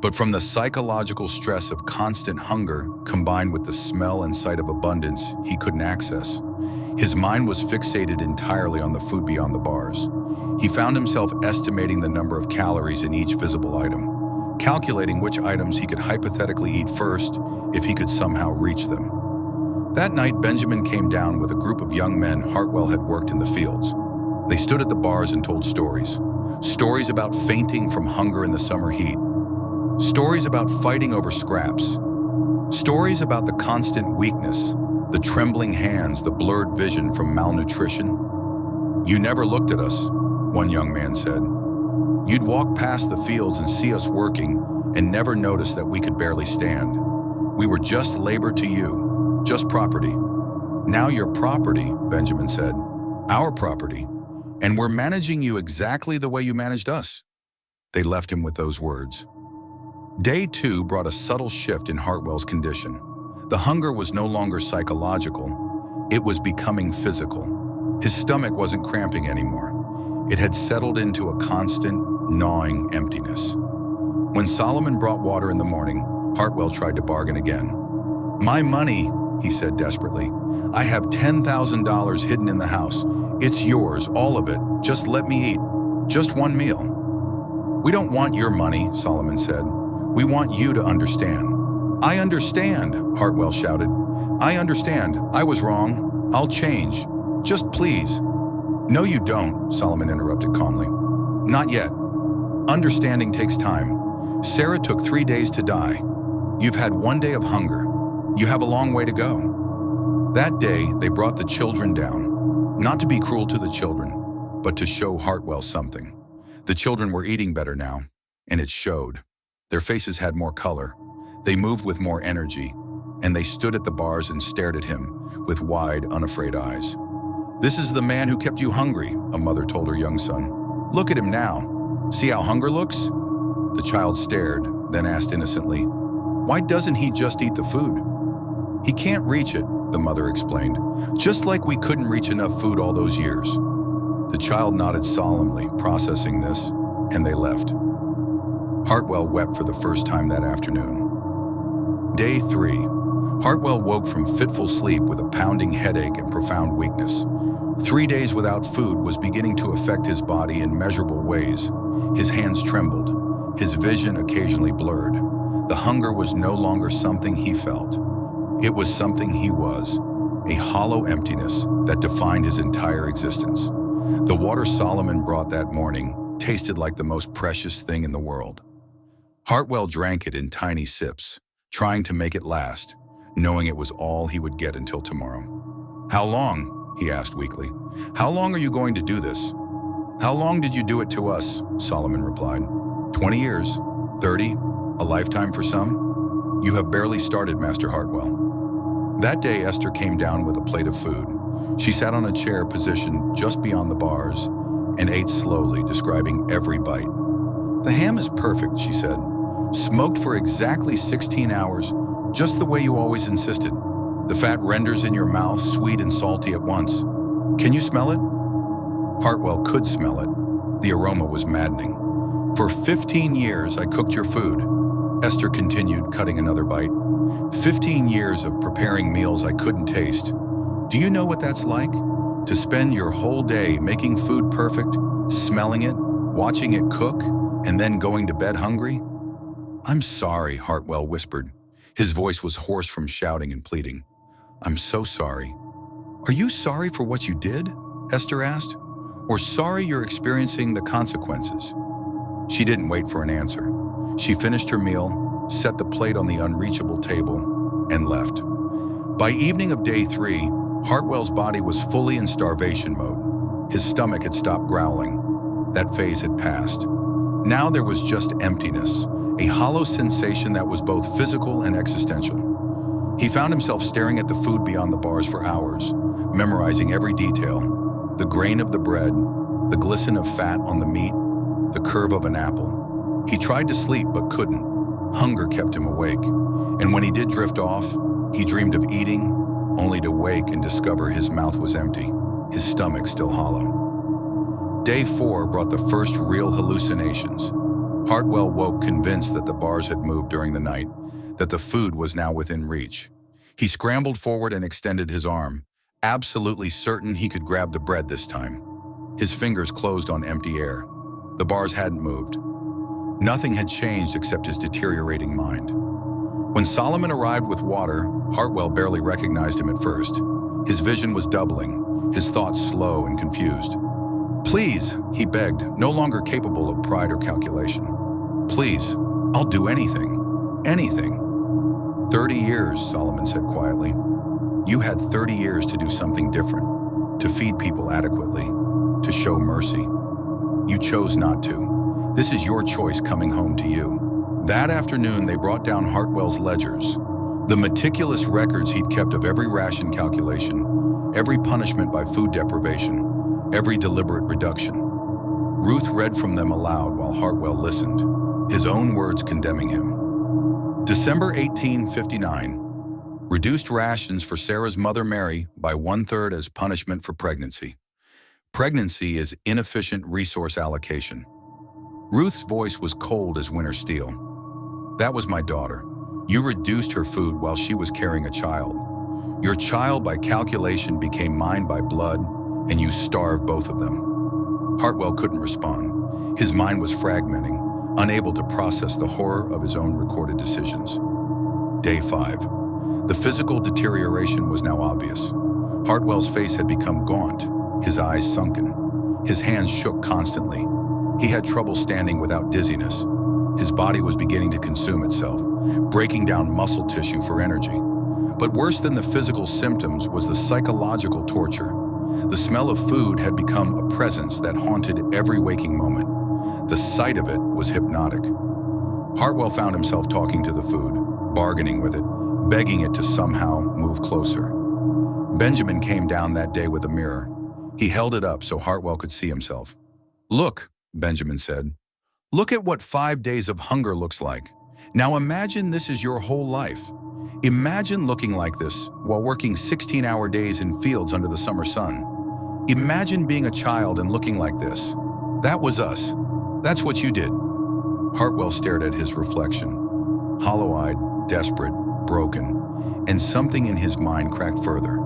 but from the psychological stress of constant hunger combined with the smell and sight of abundance he couldn't access. His mind was fixated entirely on the food beyond the bars. He found himself estimating the number of calories in each visible item, calculating which items he could hypothetically eat first if he could somehow reach them. That night, Benjamin came down with a group of young men Hartwell had worked in the fields. They stood at the bars and told stories. Stories about fainting from hunger in the summer heat. Stories about fighting over scraps. Stories about the constant weakness, the trembling hands, the blurred vision from malnutrition. "You never looked at us," one young man said. "You'd walk past the fields and see us working and never notice that we could barely stand. We were just labor to you, just property. "Now you're property," Benjamin said. "Our property. And we're managing you exactly the way you managed us." They left him with those words. Day 2 brought a subtle shift in Hartwell's condition. The hunger was no longer psychological. It was becoming physical. His stomach wasn't cramping anymore. It had settled into a constant, gnawing emptiness. When Solomon brought water in the morning, Hartwell tried to bargain again. "My money," he said desperately. "I have $10,000 hidden in the house. It's yours, all of it. Just let me eat. Just one meal." "We don't want your money," Solomon said. "We want you to understand." "I understand," Hartwell shouted. "I understand. I was wrong. I'll change. Just please." "No, you don't," Solomon interrupted calmly. "Not yet. Understanding takes time. Sarah took 3 days to die. You've had 1 day of hunger. You have a long way to go." That day, they brought the children down, not to be cruel to the children, but to show Hartwell something. The children were eating better now, and it showed. Their faces had more color. They moved with more energy, and they stood at the bars and stared at him with wide, unafraid eyes. "This is the man who kept you hungry," a mother told her young son. "Look at him now. See how hunger looks?" The child stared, then asked innocently, "Why doesn't he just eat the food?" "He can't reach it," the mother explained, "just like we couldn't reach enough food all those years." The child nodded solemnly, processing this, and they left. Hartwell wept for the first time that afternoon. Day 3. Hartwell woke from fitful sleep with a pounding headache and profound weakness. 3 days without food was beginning to affect his body in measurable ways. His hands trembled. His vision occasionally blurred. The hunger was no longer something he felt. It was something he was, a hollow emptiness that defined his entire existence. The water Solomon brought that morning tasted like the most precious thing in the world. Hartwell drank it in tiny sips, trying to make it last, knowing it was all he would get until tomorrow. "How long?" he asked weakly. "How long are you going to do this?" "How long did you do it to us?" Solomon replied. 20 years, 30, a lifetime for some. You have barely started, Master Hartwell." That day, Esther came down with a plate of food. She sat on a chair positioned just beyond the bars and ate slowly, describing every bite. "The ham is perfect," she said. "Smoked for exactly 16 hours, just the way you always insisted. The fat renders in your mouth, sweet and salty at once. Can you smell it?" Hartwell could smell it. The aroma was maddening. "For 15 years, I cooked your food," Esther continued, cutting another bite. 15 years of preparing meals I couldn't taste. Do you know what that's like? To spend your whole day making food perfect, smelling it, watching it cook, and then going to bed hungry?" "I'm sorry," Hartwell whispered. His voice was hoarse from shouting and pleading. "I'm so sorry." "Are you sorry for what you did?" Esther asked. "Or sorry you're experiencing the consequences?" She didn't wait for an answer. She finished her meal, set the plate on the unreachable table, and left. By evening of day 3, Hartwell's body was fully in starvation mode. His stomach had stopped growling. That phase had passed. Now there was just emptiness, a hollow sensation that was both physical and existential. He found himself staring at the food beyond the bars for hours, memorizing every detail: the grain of the bread, the glisten of fat on the meat, the curve of an apple. He tried to sleep but couldn't. Hunger kept him awake, and when he did drift off, he dreamed of eating, only to wake and discover his mouth was empty, his stomach still hollow. Day 4 brought the first real hallucinations. Hartwell woke convinced that the bars had moved during the night, that the food was now within reach. He scrambled forward and extended his arm, absolutely certain he could grab the bread this time. His fingers closed on empty air. The bars hadn't moved. Nothing had changed except his deteriorating mind. When Solomon arrived with water, Hartwell barely recognized him at first. His vision was doubling, his thoughts slow and confused. "Please," he begged, no longer capable of pride or calculation. "Please, I'll do anything. Anything." 30 years, Solomon said quietly. "You had 30 years to do something different, to feed people adequately, to show mercy. You chose not to. This is your choice coming home to you." That afternoon, they brought down Hartwell's ledgers. The meticulous records he'd kept of every ration calculation, every punishment by food deprivation, every deliberate reduction. Ruth read from them aloud while Hartwell listened, his own words condemning him. December 1859, reduced rations for Sarah's mother Mary by 1/3 as punishment for pregnancy. Pregnancy is inefficient resource allocation. Ruth's voice was cold as winter steel. That was my daughter. You reduced her food while she was carrying a child. Your child, by calculation, became mine by blood, and you starved both of them. Hartwell couldn't respond. His mind was fragmenting, unable to process the horror of his own recorded decisions. Day 5. The physical deterioration was now obvious. Hartwell's face had become gaunt, his eyes sunken. His hands shook constantly. He had trouble standing without dizziness. His body was beginning to consume itself, breaking down muscle tissue for energy. But worse than the physical symptoms was the psychological torture. The smell of food had become a presence that haunted every waking moment. The sight of it was hypnotic. Hartwell found himself talking to the food, bargaining with it, begging it to somehow move closer. Benjamin came down that day with a mirror. He held it up so Hartwell could see himself. "Look," Benjamin said. "Look at what 5 days of hunger looks like. Now imagine this is your whole life. Imagine looking like this while working 16-hour days in fields under the summer sun. Imagine being a child and looking like this. That was us. That's what you did." Hartwell stared at his reflection, hollow-eyed, desperate, broken, and something in his mind cracked further.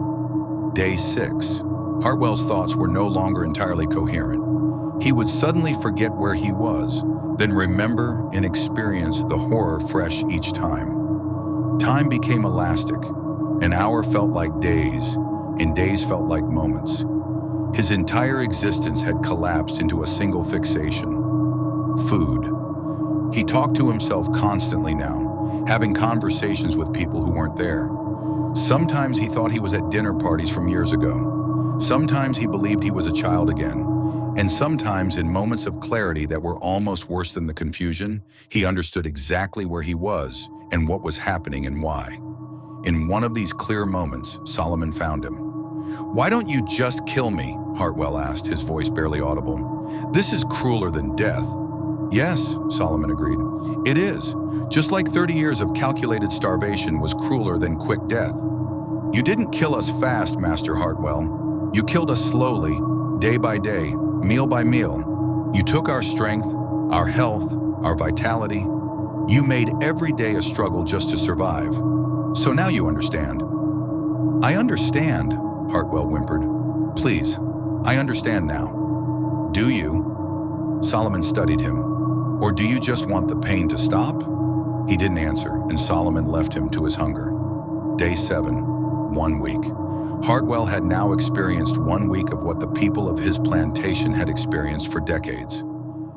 Day 6. Hartwell's thoughts were no longer entirely coherent. He would suddenly forget where he was, then remember and experience the horror fresh each time. Time became elastic. An hour felt like days, and days felt like moments. His entire existence had collapsed into a single fixation: food. He talked to himself constantly now, having conversations with people who weren't there. Sometimes he thought he was at dinner parties from years ago. Sometimes he believed he was a child again. And sometimes, in moments of clarity that were almost worse than the confusion, he understood exactly where he was and what was happening and why. In one of these clear moments, Solomon found him. "Why don't you just kill me?" Hartwell asked, his voice barely audible. "This is crueler than death." "Yes," Solomon agreed. "It is. Just like 30 years of calculated starvation was crueler than quick death. You didn't kill us fast, Master Hartwell. You killed us slowly, day by day, meal by meal. You took our strength, our health, our vitality. You made every day a struggle just to survive. So now you understand." "I understand," Hartwell whimpered. "Please, I understand now." "Do you?" Solomon studied him. "Or do you just want the pain to stop?" He didn't answer, and Solomon left him to his hunger. Day 7, 1 week. Hartwell had now experienced 1 week of what the people of his plantation had experienced for decades.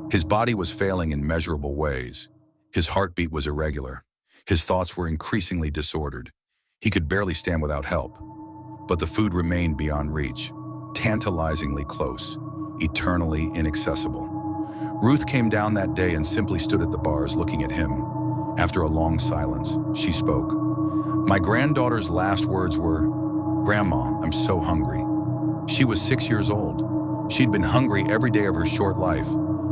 His body was failing in measurable ways. His heartbeat was irregular. His thoughts were increasingly disordered. He could barely stand without help. But the food remained beyond reach, tantalizingly close, eternally inaccessible. Ruth came down that day and simply stood at the bars looking at him. After a long silence, she spoke. My granddaughter's last words were, "Grandma, I'm so hungry." She was 6 years old. She'd been hungry every day of her short life,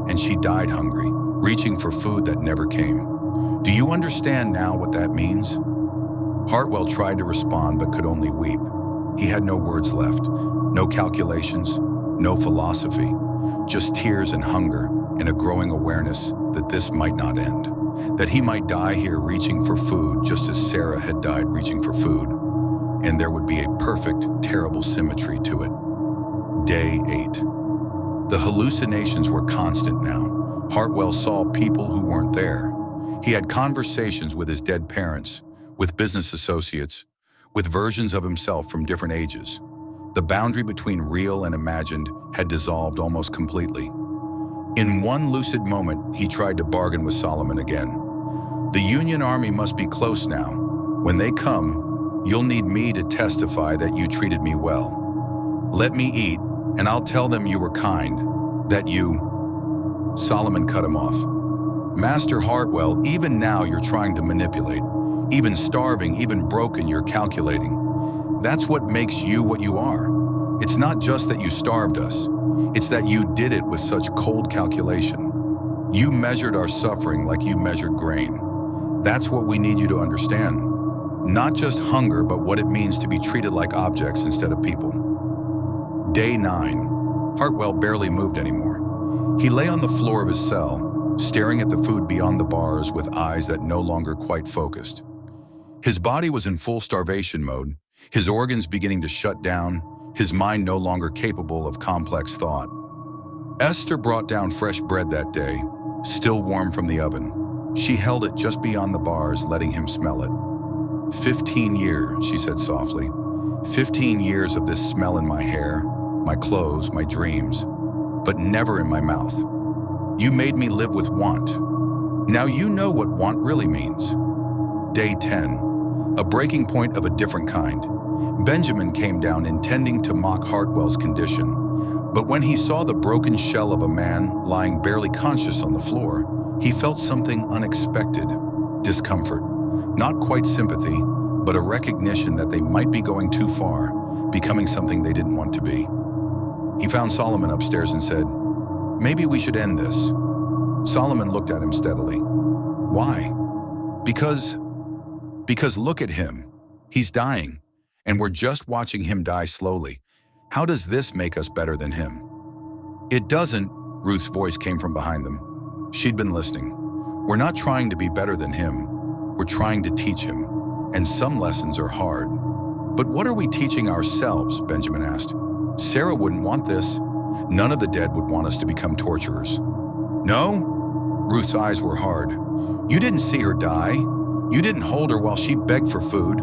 and she died hungry, reaching for food that never came. Do you understand now what that means? Hartwell tried to respond but could only weep. He had no words left, no calculations, no philosophy, just tears and hunger and a growing awareness that this might not end, that he might die here reaching for food just as Sarah had died reaching for food, and there would be a perfect, terrible symmetry to it. Day 8. The hallucinations were constant now. Hartwell saw people who weren't there. He had conversations with his dead parents, with business associates, with versions of himself from different ages. The boundary between real and imagined had dissolved almost completely. In one lucid moment, he tried to bargain with Solomon again. The Union Army must be close now. When they come, you'll need me to testify that you treated me well. Let me eat, and I'll tell them you were kind, that you... Solomon cut him off. Master Hartwell, even now you're trying to manipulate. Even starving, even broken, you're calculating. That's what makes you what you are. It's not just that you starved us. It's that you did it with such cold calculation. You measured our suffering like you measured grain. That's what we need you to understand. Not just hunger, but what it means to be treated like objects instead of people. Day 9. Hartwell barely moved anymore. He lay on the floor of his cell, staring at the food beyond the bars with eyes that no longer quite focused. His body was in full starvation mode, his organs beginning to shut down, his mind no longer capable of complex thought. Esther brought down fresh bread that day, still warm from the oven. She held it just beyond the bars, letting him smell it. 15 years, she said softly. 15 years of this smell in my hair, my clothes, my dreams, but never in my mouth. You made me live with want. Now you know what want really means. Day 10, a breaking point of a different kind. Benjamin came down intending to mock Hartwell's condition, but when he saw the broken shell of a man lying barely conscious on the floor, he felt something unexpected, discomfort. Not quite sympathy, but a recognition that they might be going too far, becoming something they didn't want to be. He found Solomon upstairs and said, "Maybe we should end this." Solomon looked at him steadily. "Why?" Because look at him. He's dying, and we're just watching him die slowly. How does this make us better than him? It doesn't, Ruth's voice came from behind them. She'd been listening. We're not trying to be better than him. We're trying to teach him, and some lessons are hard. But what are we teaching ourselves? Benjamin asked. Sarah wouldn't want this. None of the dead would want us to become torturers. No? Ruth's eyes were hard. You didn't see her die. You didn't hold her while she begged for food.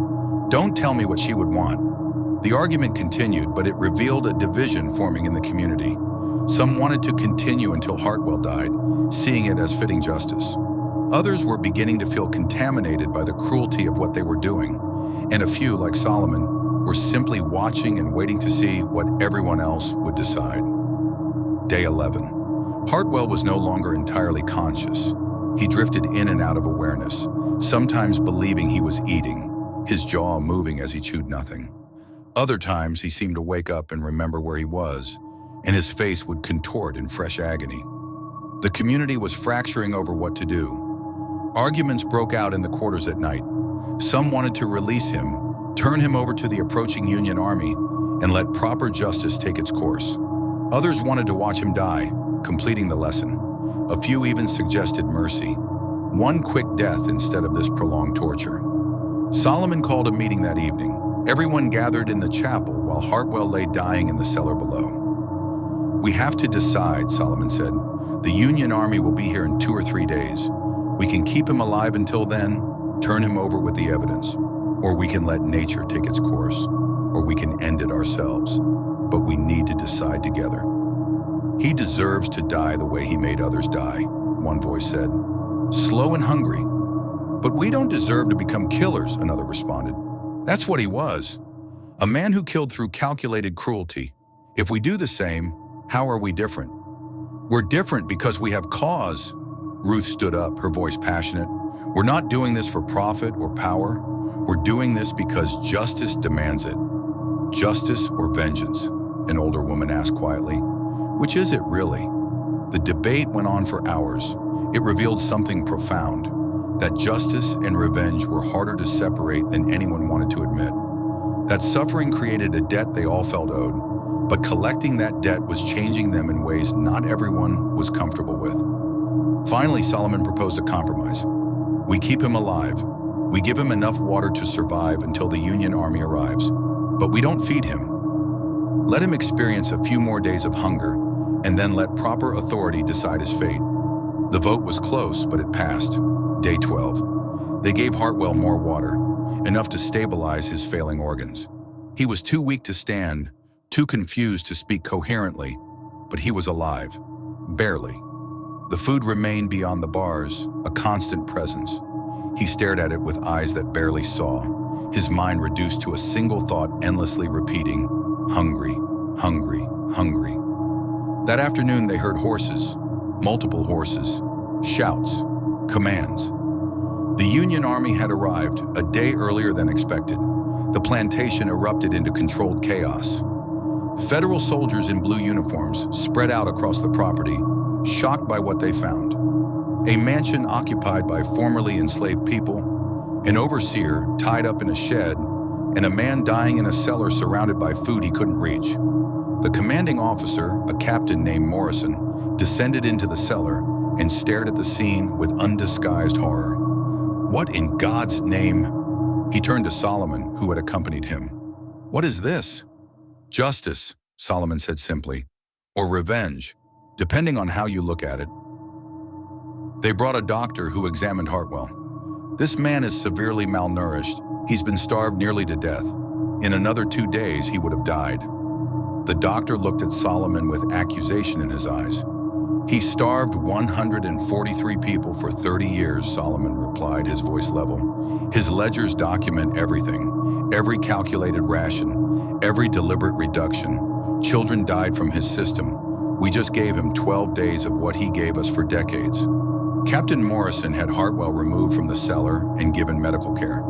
Don't tell me what she would want. The argument continued, but it revealed a division forming in the community. Some wanted to continue until Hartwell died, seeing it as fitting justice. Others were beginning to feel contaminated by the cruelty of what they were doing, and a few, like Solomon, were simply watching and waiting to see what everyone else would decide. Day 11. Hartwell was no longer entirely conscious. He drifted in and out of awareness, sometimes believing he was eating, his jaw moving as he chewed nothing. Other times he seemed to wake up and remember where he was, and his face would contort in fresh agony. The community was fracturing over what to do. Arguments broke out in the quarters at night. Some wanted to release him, turn him over to the approaching Union Army, and let proper justice take its course. Others wanted to watch him die, completing the lesson. A few even suggested mercy, one quick death instead of this prolonged torture. Solomon called a meeting that evening. Everyone gathered in the chapel while Hartwell lay dying in the cellar below. We have to decide, Solomon said. The Union Army will be here in 2 or 3 days. We can keep him alive until then, turn him over with the evidence, or we can let nature take its course, or we can end it ourselves. But we need to decide together. He deserves to die the way he made others die, one voice said. Slow and hungry. But we don't deserve to become killers, another responded. That's what he was. A man who killed through calculated cruelty. If we do the same, how are we different? We're different because we have cause. Ruth stood up, her voice passionate. We're not doing this for profit or power. We're doing this because justice demands it. Justice or vengeance? An older woman asked quietly. Which is it really? The debate went on for hours. It revealed something profound, that justice and revenge were harder to separate than anyone wanted to admit. That suffering created a debt they all felt owed, but collecting that debt was changing them in ways not everyone was comfortable with. Finally, Solomon proposed a compromise. We keep him alive. We give him enough water to survive until the Union Army arrives, but we don't feed him. Let him experience a few more days of hunger, and then let proper authority decide his fate. The vote was close, but it passed. Day 12. They gave Hartwell more water, enough to stabilize his failing organs. He was too weak to stand, too confused to speak coherently, but he was alive. Barely. The food remained beyond the bars, a constant presence. He stared at it with eyes that barely saw, his mind reduced to a single thought endlessly repeating, hungry, hungry, hungry. That afternoon they heard horses, multiple horses, shouts, commands. The Union Army had arrived a day earlier than expected. The plantation erupted into controlled chaos. Federal soldiers in blue uniforms spread out across the property, shocked by what they found. A mansion occupied by formerly enslaved people, an overseer tied up in a shed, and a man dying in a cellar surrounded by food he couldn't reach. The commanding officer, a captain named Morrison, descended into the cellar and stared at the scene with undisguised horror. "What in God's name?" He turned to Solomon, who had accompanied him. "What is this?" "Justice," Solomon said simply, "or revenge, depending on how you look at it." They brought a doctor who examined Hartwell. "This man is severely malnourished. He's been starved nearly to death. In another 2 days, he would have died." The doctor looked at Solomon with accusation in his eyes. "He starved 143 people for 30 years, Solomon replied, his voice level. "His ledgers document everything, every calculated ration, every deliberate reduction. Children died from his system. We just gave him 12 days of what he gave us for decades." Captain Morrison had Hartwell removed from the cellar and given medical care.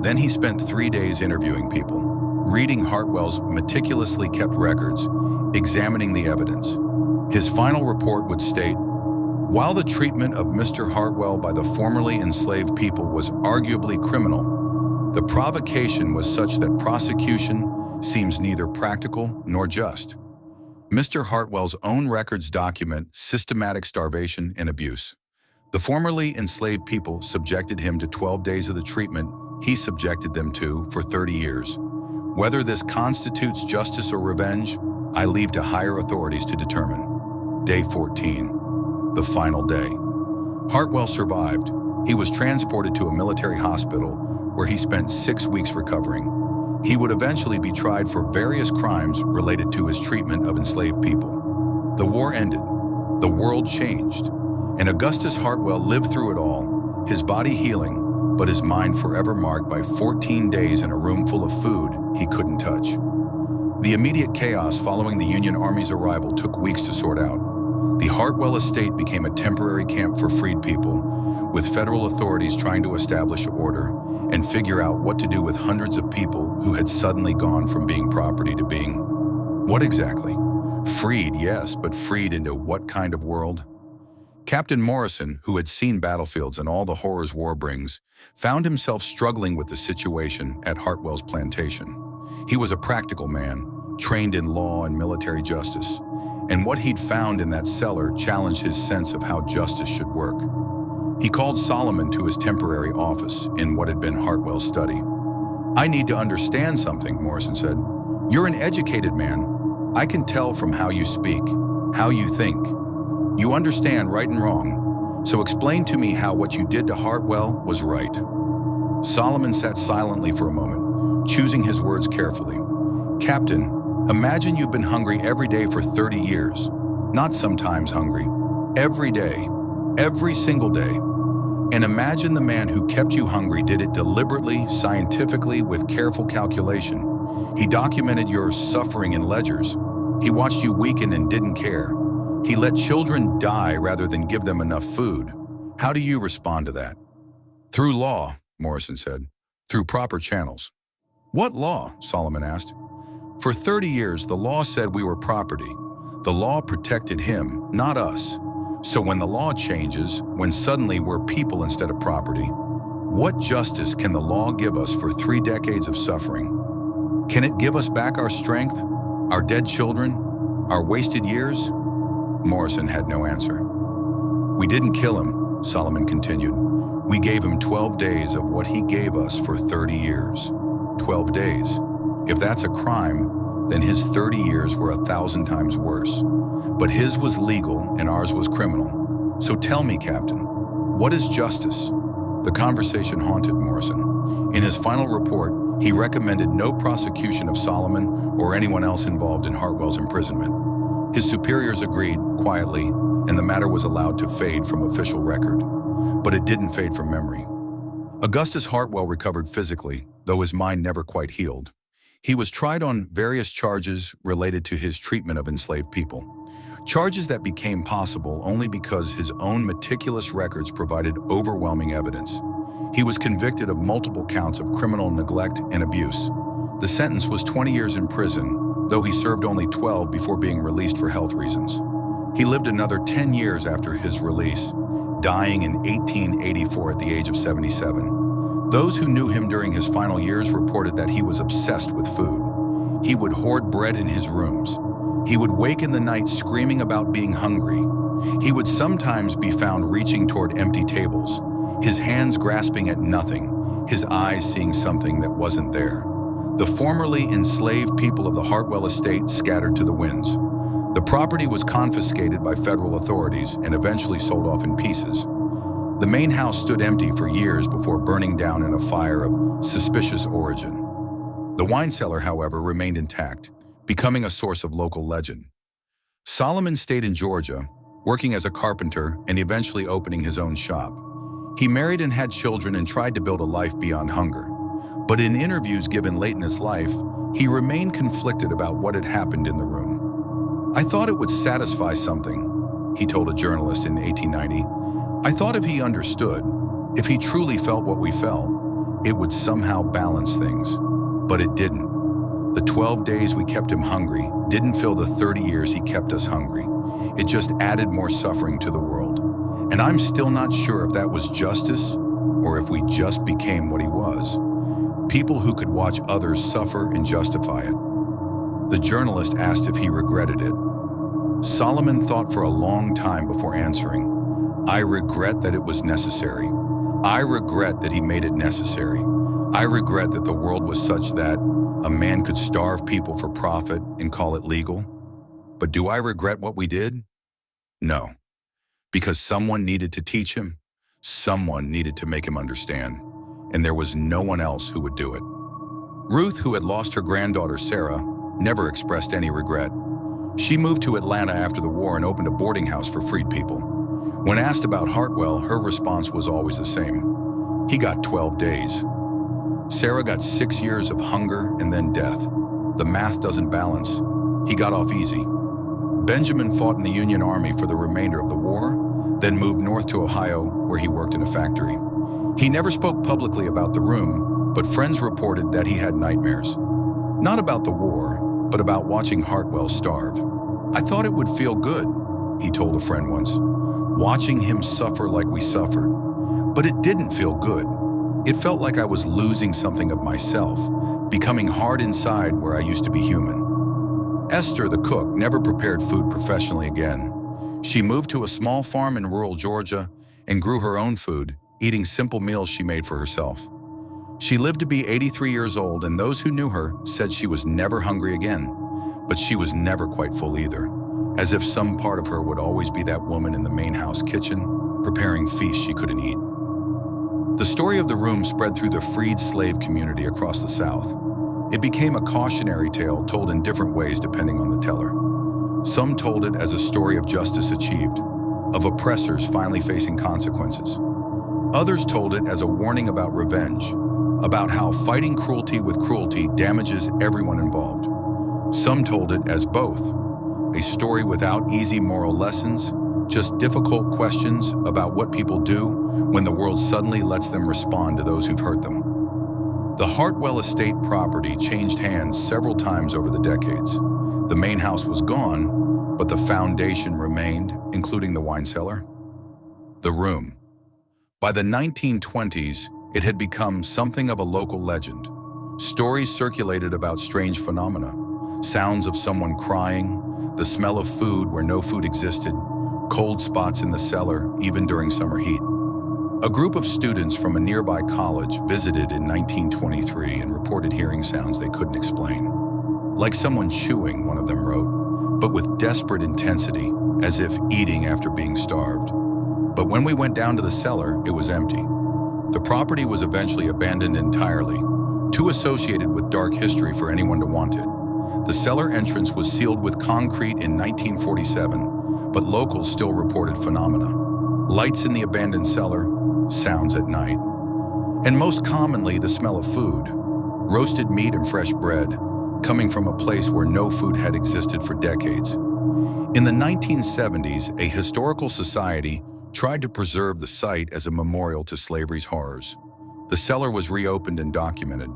Then he spent 3 days interviewing people, reading Hartwell's meticulously kept records, examining the evidence. His final report would state, "While the treatment of Mr. Hartwell by the formerly enslaved people was arguably criminal, the provocation was such that prosecution seems neither practical nor just." Mr. Hartwell's own records document systematic starvation and abuse. The formerly enslaved people subjected him to 12 days of the treatment he subjected them to for 30 years. Whether this constitutes justice or revenge, I leave to higher authorities to determine. Day 14, the final day. Hartwell survived. He was transported to a military hospital where he spent 6 weeks recovering. He would eventually be tried for various crimes related to his treatment of enslaved people. The war ended. The world changed. And Augustus Hartwell lived through it all, his body healing, but his mind forever marked by 14 days in a room full of food he couldn't touch. The immediate chaos following the Union Army's arrival took weeks to sort out. The Hartwell estate became a temporary camp for freed people, with federal authorities trying to establish order and figure out what to do with hundreds of people who had suddenly gone from being property to being, what exactly? Freed, yes, but freed into what kind of world? Captain Morrison, who had seen battlefields and all the horrors war brings, found himself struggling with the situation at Hartwell's plantation. He was a practical man, trained in law and military justice, and what he'd found in that cellar challenged his sense of how justice should work. He called Solomon to his temporary office in what had been Hartwell's study. "I need to understand something," Morrison said. "You're an educated man. I can tell from how you speak, how you think. You understand right and wrong, so explain to me how what you did to Hartwell was right." Solomon sat silently for a moment, choosing his words carefully. "Captain, imagine you've been hungry every day for 30 years. Not sometimes hungry. Every day. Every single day. And imagine the man who kept you hungry did it deliberately, scientifically, with careful calculation. He documented your suffering in ledgers. He watched you weaken and didn't care. He let children die rather than give them enough food. How do you respond to that?" "Through law," Morrison said. "Through proper channels." "What law?" Solomon asked. "For 30 years, the law said we were property. The law protected him, not us. So when the law changes, when suddenly we're people instead of property, what justice can the law give us for 3 decades of suffering? Can it give us back our strength, our dead children, our wasted years?" Morrison had no answer. "We didn't kill him," Solomon continued. "We gave him 12 days of what he gave us for 30 years. 12 days. If that's a crime, then his 30 years were 1,000 times worse. But his was legal and ours was criminal. So tell me, Captain, what is justice?" The conversation haunted Morrison. In his final report, he recommended no prosecution of Solomon or anyone else involved in Hartwell's imprisonment. His superiors agreed, quietly, and the matter was allowed to fade from official record. But it didn't fade from memory. Augustus Hartwell recovered physically, though his mind never quite healed. He was tried on various charges related to his treatment of enslaved people. Charges that became possible only because his own meticulous records provided overwhelming evidence. He was convicted of multiple counts of criminal neglect and abuse. The sentence was 20 years in prison, though he served only 12 before being released for health reasons. He lived another 10 years after his release, dying in 1884 at the age of 77. Those who knew him during his final years reported that he was obsessed with food. He would hoard bread in his rooms. He would wake in the night screaming about being hungry. He would sometimes be found reaching toward empty tables, his hands grasping at nothing, his eyes seeing something that wasn't there. The formerly enslaved people of the Hartwell estate scattered to the winds. The property was confiscated by federal authorities and eventually sold off in pieces. The main house stood empty for years before burning down in a fire of suspicious origin. The wine cellar, however, remained intact, becoming a source of local legend. Solomon stayed in Georgia, working as a carpenter and eventually opening his own shop. He married and had children and tried to build a life beyond hunger. But in interviews given late in his life, he remained conflicted about what had happened in the room. "I thought it would satisfy something," he told a journalist in 1890. "I thought if he understood, if he truly felt what we felt, it would somehow balance things. But it didn't. The 12 days we kept him hungry didn't fill the 30 years he kept us hungry. It just added more suffering to the world. And I'm still not sure if that was justice or if we just became what he was. People who could watch others suffer and justify it." The journalist asked if he regretted it. Solomon thought for a long time before answering. "I regret that it was necessary. I regret that he made it necessary. I regret that the world was such that a man could starve people for profit and call it legal. But do I regret what we did? No. Because someone needed to teach him, someone needed to make him understand, and there was no one else who would do it." Ruth, who had lost her granddaughter Sarah, never expressed any regret. She moved to Atlanta after the war and opened a boarding house for freed people. When asked about Hartwell, her response was always the same. "He got 12 days. Sarah got 6 years of hunger and then death. The math doesn't balance. He got off easy." Benjamin fought in the Union Army for the remainder of the war, then moved north to Ohio, where he worked in a factory. He never spoke publicly about the room, but friends reported that he had nightmares. Not about the war, but about watching Hartwell starve. "I thought it would feel good," he told a friend once, "watching him suffer like we suffered. But it didn't feel good. It felt like I was losing something of myself, becoming hard inside where I used to be human." Esther, the cook, never prepared food professionally again. She moved to a small farm in rural Georgia and grew her own food, eating simple meals she made for herself. She lived to be 83 years old, and those who knew her said she was never hungry again. But she was never quite full either, as if some part of her would always be that woman in the main house kitchen, preparing feasts she couldn't eat. The story of the room spread through the freed slave community across the South. It became a cautionary tale told in different ways depending on the teller. Some told it as a story of justice achieved, of oppressors finally facing consequences. Others told it as a warning about revenge, about how fighting cruelty with cruelty damages everyone involved. Some told it as both, a story without easy moral lessons, just difficult questions about what people do when the world suddenly lets them respond to those who've hurt them. The Hartwell estate property changed hands several times over the decades. The main house was gone, but the foundation remained, including the wine cellar. The room. By the 1920s, it had become something of a local legend. Stories circulated about strange phenomena, sounds of someone crying, the smell of food where no food existed, cold spots in the cellar, even during summer heat. A group of students from a nearby college visited in 1923 and reported hearing sounds they couldn't explain. Like someone chewing, one of them wrote, but with desperate intensity, as if eating after being starved. But when we went down to the cellar, it was empty. The property was eventually abandoned entirely, too associated with dark history for anyone to want it. The cellar entrance was sealed with concrete in 1947, but locals still reported phenomena. Lights in the abandoned cellar, sounds at night. And most commonly, the smell of food, roasted meat and fresh bread, coming from a place where no food had existed for decades. In the 1970s, a historical society tried to preserve the site as a memorial to slavery's horrors. The cellar was reopened and documented.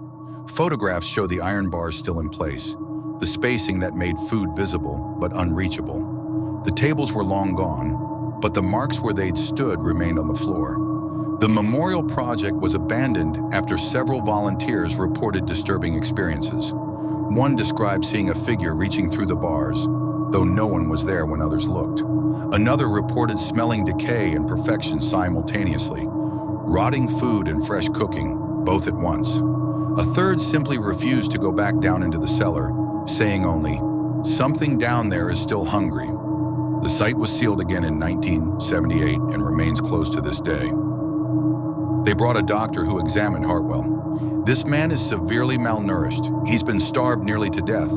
Photographs show the iron bars still in place, the spacing that made food visible but unreachable. The tables were long gone, but the marks where they'd stood remained on the floor. The memorial project was abandoned after several volunteers reported disturbing experiences. One described seeing a figure reaching through the bars, though no one was there when others looked. Another reported smelling decay and perfection simultaneously, rotting food and fresh cooking, both at once. A third simply refused to go back down into the cellar, saying only, "Something down there is still hungry." The site was sealed again in 1978 and remains closed to this day. They brought a doctor who examined Hartwell. "This man is severely malnourished. He's been starved nearly to death.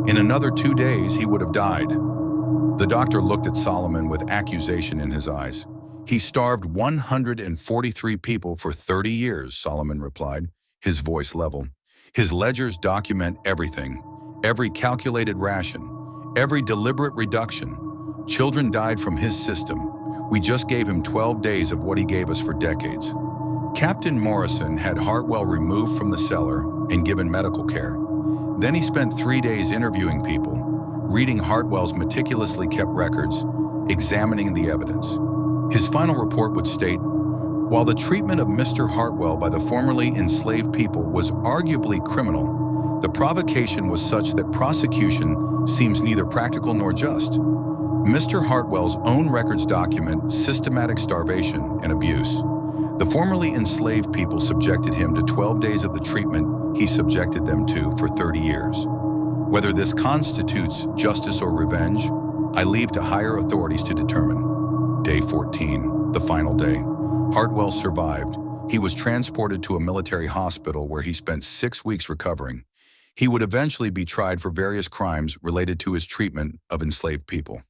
In another 2 days, he would have died." The doctor looked at Solomon with accusation in his eyes. "He starved 143 people for 30 years, Solomon replied, his voice level. "His ledgers document everything, every calculated ration, every deliberate reduction. Children died from his system. We just gave him 12 days of what he gave us for decades." Captain Morrison had Hartwell removed from the cellar and given medical care. Then he spent 3 days interviewing people, reading Hartwell's meticulously kept records, examining the evidence. His final report would state, "While the treatment of Mr. Hartwell by the formerly enslaved people was arguably criminal, the provocation was such that prosecution seems neither practical nor just. Mr. Hartwell's own records document systematic starvation and abuse. The formerly enslaved people subjected him to 12 days of the treatment he subjected them to for 30 years. Whether this constitutes justice or revenge, I leave to higher authorities to determine." Day 14, the final day. Hartwell survived. He was transported to a military hospital where he spent 6 weeks recovering. He would eventually be tried for various crimes related to his treatment of enslaved people.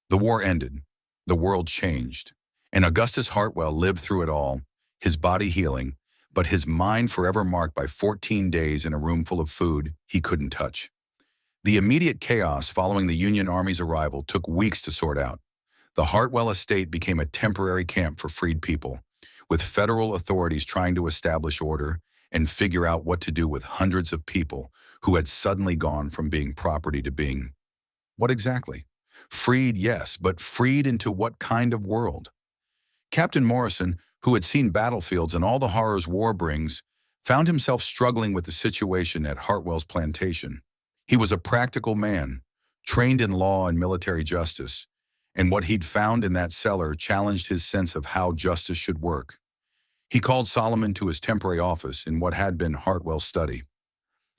The war ended. The world changed. And Augustus Hartwell lived through it all, his body healing, but his mind forever marked by 14 days in a room full of food he couldn't touch. The immediate chaos following the Union Army's arrival took weeks to sort out. The Hartwell estate became a temporary camp for freed people, with federal authorities trying to establish order and figure out what to do with hundreds of people who had suddenly gone from being property to being, what exactly? Freed, yes, but freed into what kind of world? Captain Morrison, who had seen battlefields and all the horrors war brings, found himself struggling with the situation at Hartwell's plantation. He was a practical man, trained in law and military justice, and what he'd found in that cellar challenged his sense of how justice should work. He called Solomon to his temporary office in what had been Hartwell's study.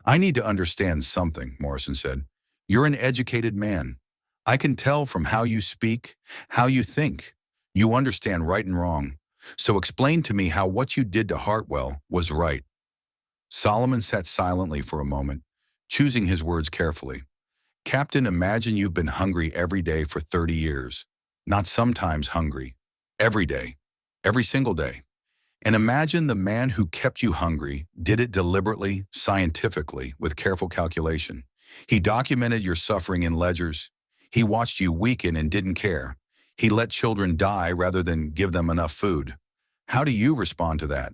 "I need to understand something," Morrison said. "You're an educated man. I can tell from how you speak, how you think. You understand right and wrong. So explain to me how what you did to Hartwell was right." Solomon sat silently for a moment, choosing his words carefully. "Captain, imagine you've been hungry every day for 30 years. Not sometimes hungry. Every day. Every single day. And imagine the man who kept you hungry did it deliberately, scientifically, with careful calculation. He documented your suffering in ledgers. He watched you weaken and didn't care. He let children die rather than give them enough food. How do you respond to that?"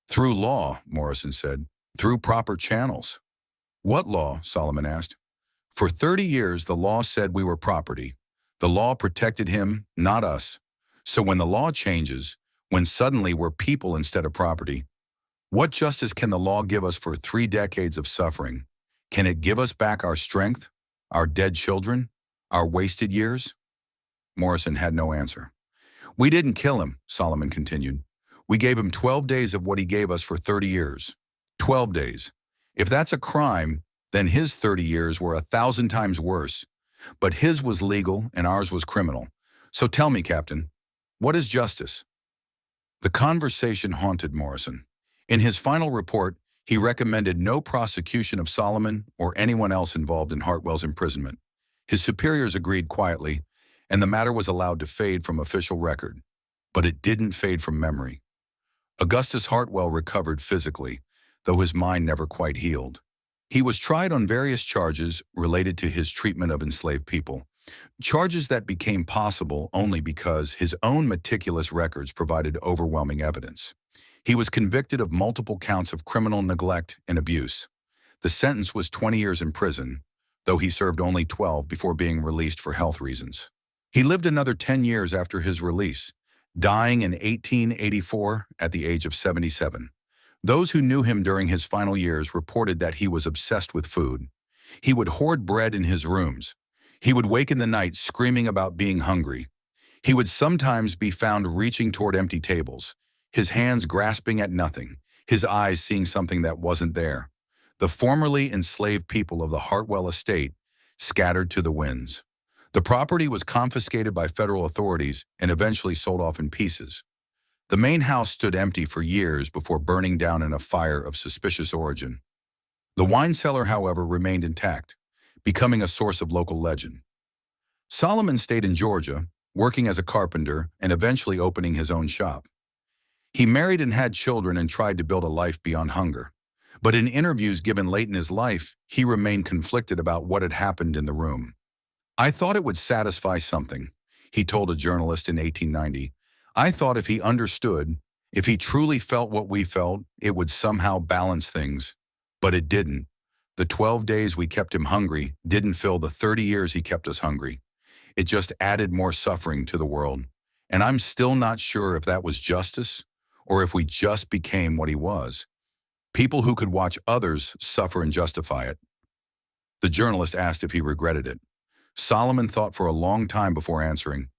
"Through law," Morrison said. "Through proper channels." "What law?" Solomon asked. "For 30 years, the law said we were property. The law protected him, not us. So when the law changes, when suddenly we're people instead of property, what justice can the law give us for 3 decades of suffering? Can it give us back our strength, our dead children, our wasted years?" Morrison had no answer. "We didn't kill him," Solomon continued. "We gave him 12 days of what he gave us for 30 years. 12 days. If that's a crime, then his 30 years were 1,000 times worse. But his was legal and ours was criminal. So tell me, Captain, what is justice?" The conversation haunted Morrison. In his final report, he recommended no prosecution of Solomon or anyone else involved in Hartwell's imprisonment. His superiors agreed quietly, and the matter was allowed to fade from official record. But it didn't fade from memory. Augustus Hartwell recovered physically, though his mind never quite healed. He was tried on various charges related to his treatment of enslaved people, charges that became possible only because his own meticulous records provided overwhelming evidence. He was convicted of multiple counts of criminal neglect and abuse. The sentence was 20 years in prison, though he served only 12 before being released for health reasons. He lived another 10 years after his release, dying in 1884 at the age of 77. Those who knew him during his final years reported that he was obsessed with food. He would hoard bread in his rooms. He would wake in the night screaming about being hungry. He would sometimes be found reaching toward empty tables, his hands grasping at nothing, his eyes seeing something that wasn't there. The formerly enslaved people of the Hartwell estate scattered to the winds. The property was confiscated by federal authorities and eventually sold off in pieces. The main house stood empty for years before burning down in a fire of suspicious origin. The wine cellar, however, remained intact, becoming a source of local legend. Solomon stayed in Georgia, working as a carpenter and eventually opening his own shop. He married and had children and tried to build a life beyond hunger. But in interviews given late in his life, he remained conflicted about what had happened in the room. "I thought it would satisfy something," he told a journalist in 1890. "I thought if he understood, if he truly felt what we felt, it would somehow balance things. But it didn't. The 12 days we kept him hungry didn't fill the 30 years he kept us hungry. It just added more suffering to the world. And I'm still not sure if that was justice or if we just became what he was. People who could watch others suffer and justify it." The journalist asked if he regretted it. Solomon thought for a long time before answering.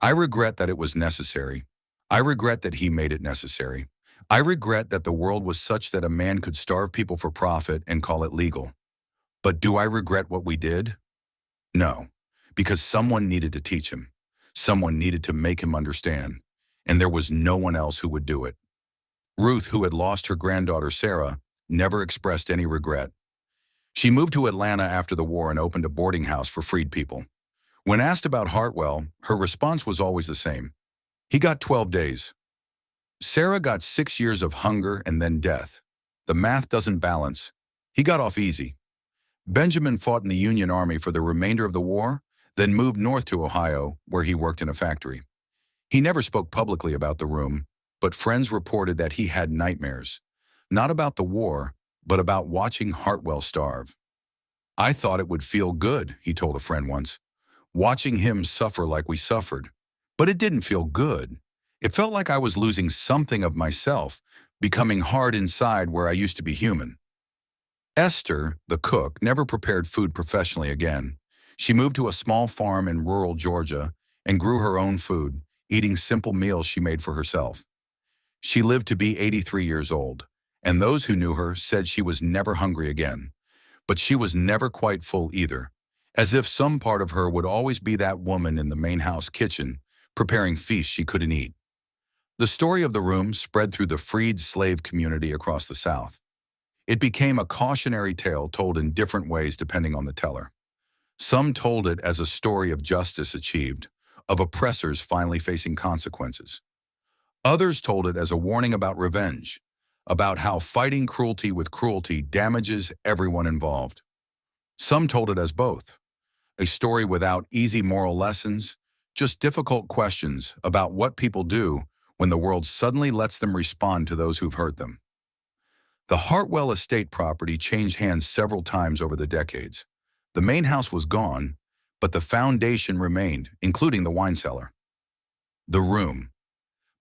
"I regret that it was necessary. I regret that he made it necessary. I regret that the world was such that a man could starve people for profit and call it legal. But do I regret what we did? No, because someone needed to teach him. Someone needed to make him understand. And there was no one else who would do it." Ruth, who had lost her granddaughter Sarah, never expressed any regret. She moved to Atlanta after the war and opened a boarding house for freed people. When asked about Hartwell, her response was always the same. "He got 12 days. Sarah got 6 years of hunger and then death. The math doesn't balance. He got off easy." Benjamin fought in the Union Army for the remainder of the war, then moved north to Ohio, where he worked in a factory. He never spoke publicly about the room, but friends reported that he had nightmares, not about the war, but about watching Hartwell starve. "I thought it would feel good," he told a friend once, "watching him suffer like we suffered. But it didn't feel good. It felt like I was losing something of myself, becoming hard inside where I used to be human." Esther, the cook, never prepared food professionally again. She moved to a small farm in rural Georgia and grew her own food, eating simple meals she made for herself. She lived to be 83 years old, and those who knew her said she was never hungry again. But she was never quite full either, as if some part of her would always be that woman in the main house kitchen, preparing feasts she couldn't eat. The story of the room spread through the freed slave community across the South. It became a cautionary tale told in different ways depending on the teller. Some told it as a story of justice achieved, of oppressors finally facing consequences. Others told it as a warning about revenge, about how fighting cruelty with cruelty damages everyone involved. Some told it as both, a story without easy moral lessons, just difficult questions about what people do when the world suddenly lets them respond to those who've hurt them. The Hartwell estate property changed hands several times over the decades. The main house was gone, but the foundation remained, including the wine cellar. The room.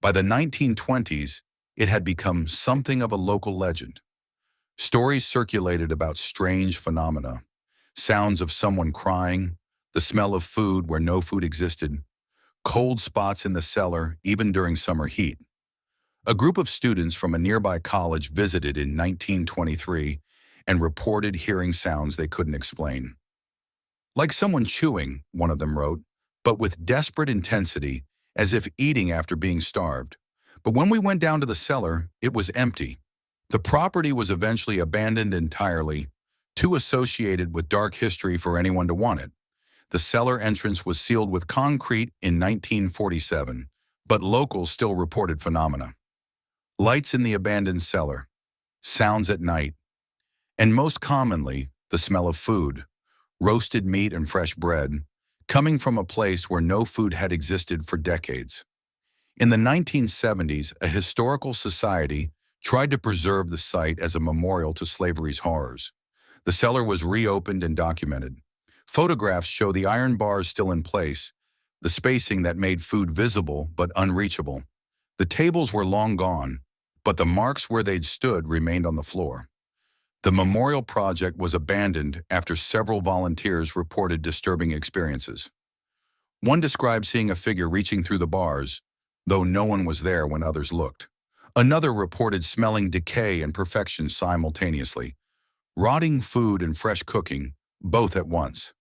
By the 1920s, it had become something of a local legend. Stories circulated about strange phenomena, sounds of someone crying, the smell of food where no food existed, cold spots in the cellar even during summer heat. A group of students from a nearby college visited in 1923 and reported hearing sounds they couldn't explain. "Like someone chewing," one of them wrote, "but with desperate intensity, as if eating after being starved. But when we went down to the cellar, it was empty." The property was eventually abandoned entirely, too associated with dark history for anyone to want it. The cellar entrance was sealed with concrete in 1947, but locals still reported phenomena. Lights in the abandoned cellar, sounds at night, and most commonly, the smell of food, roasted meat and fresh bread, coming from a place where no food had existed for decades. In the 1970s, a historical society tried to preserve the site as a memorial to slavery's horrors. The cellar was reopened and documented. Photographs show the iron bars still in place, the spacing that made food visible but unreachable. The tables were long gone, but the marks where they'd stood remained on the floor. The memorial project was abandoned after several volunteers reported disturbing experiences. One described seeing a figure reaching through the bars, though no one was there when others looked. Another reported smelling decay and perfection simultaneously, rotting food and fresh cooking, both at once.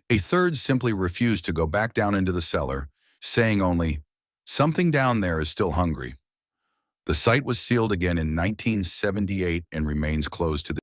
A third simply refused to go back down into the cellar, saying only, "Something down there is still hungry." The site was sealed again in 1978 and remains closed to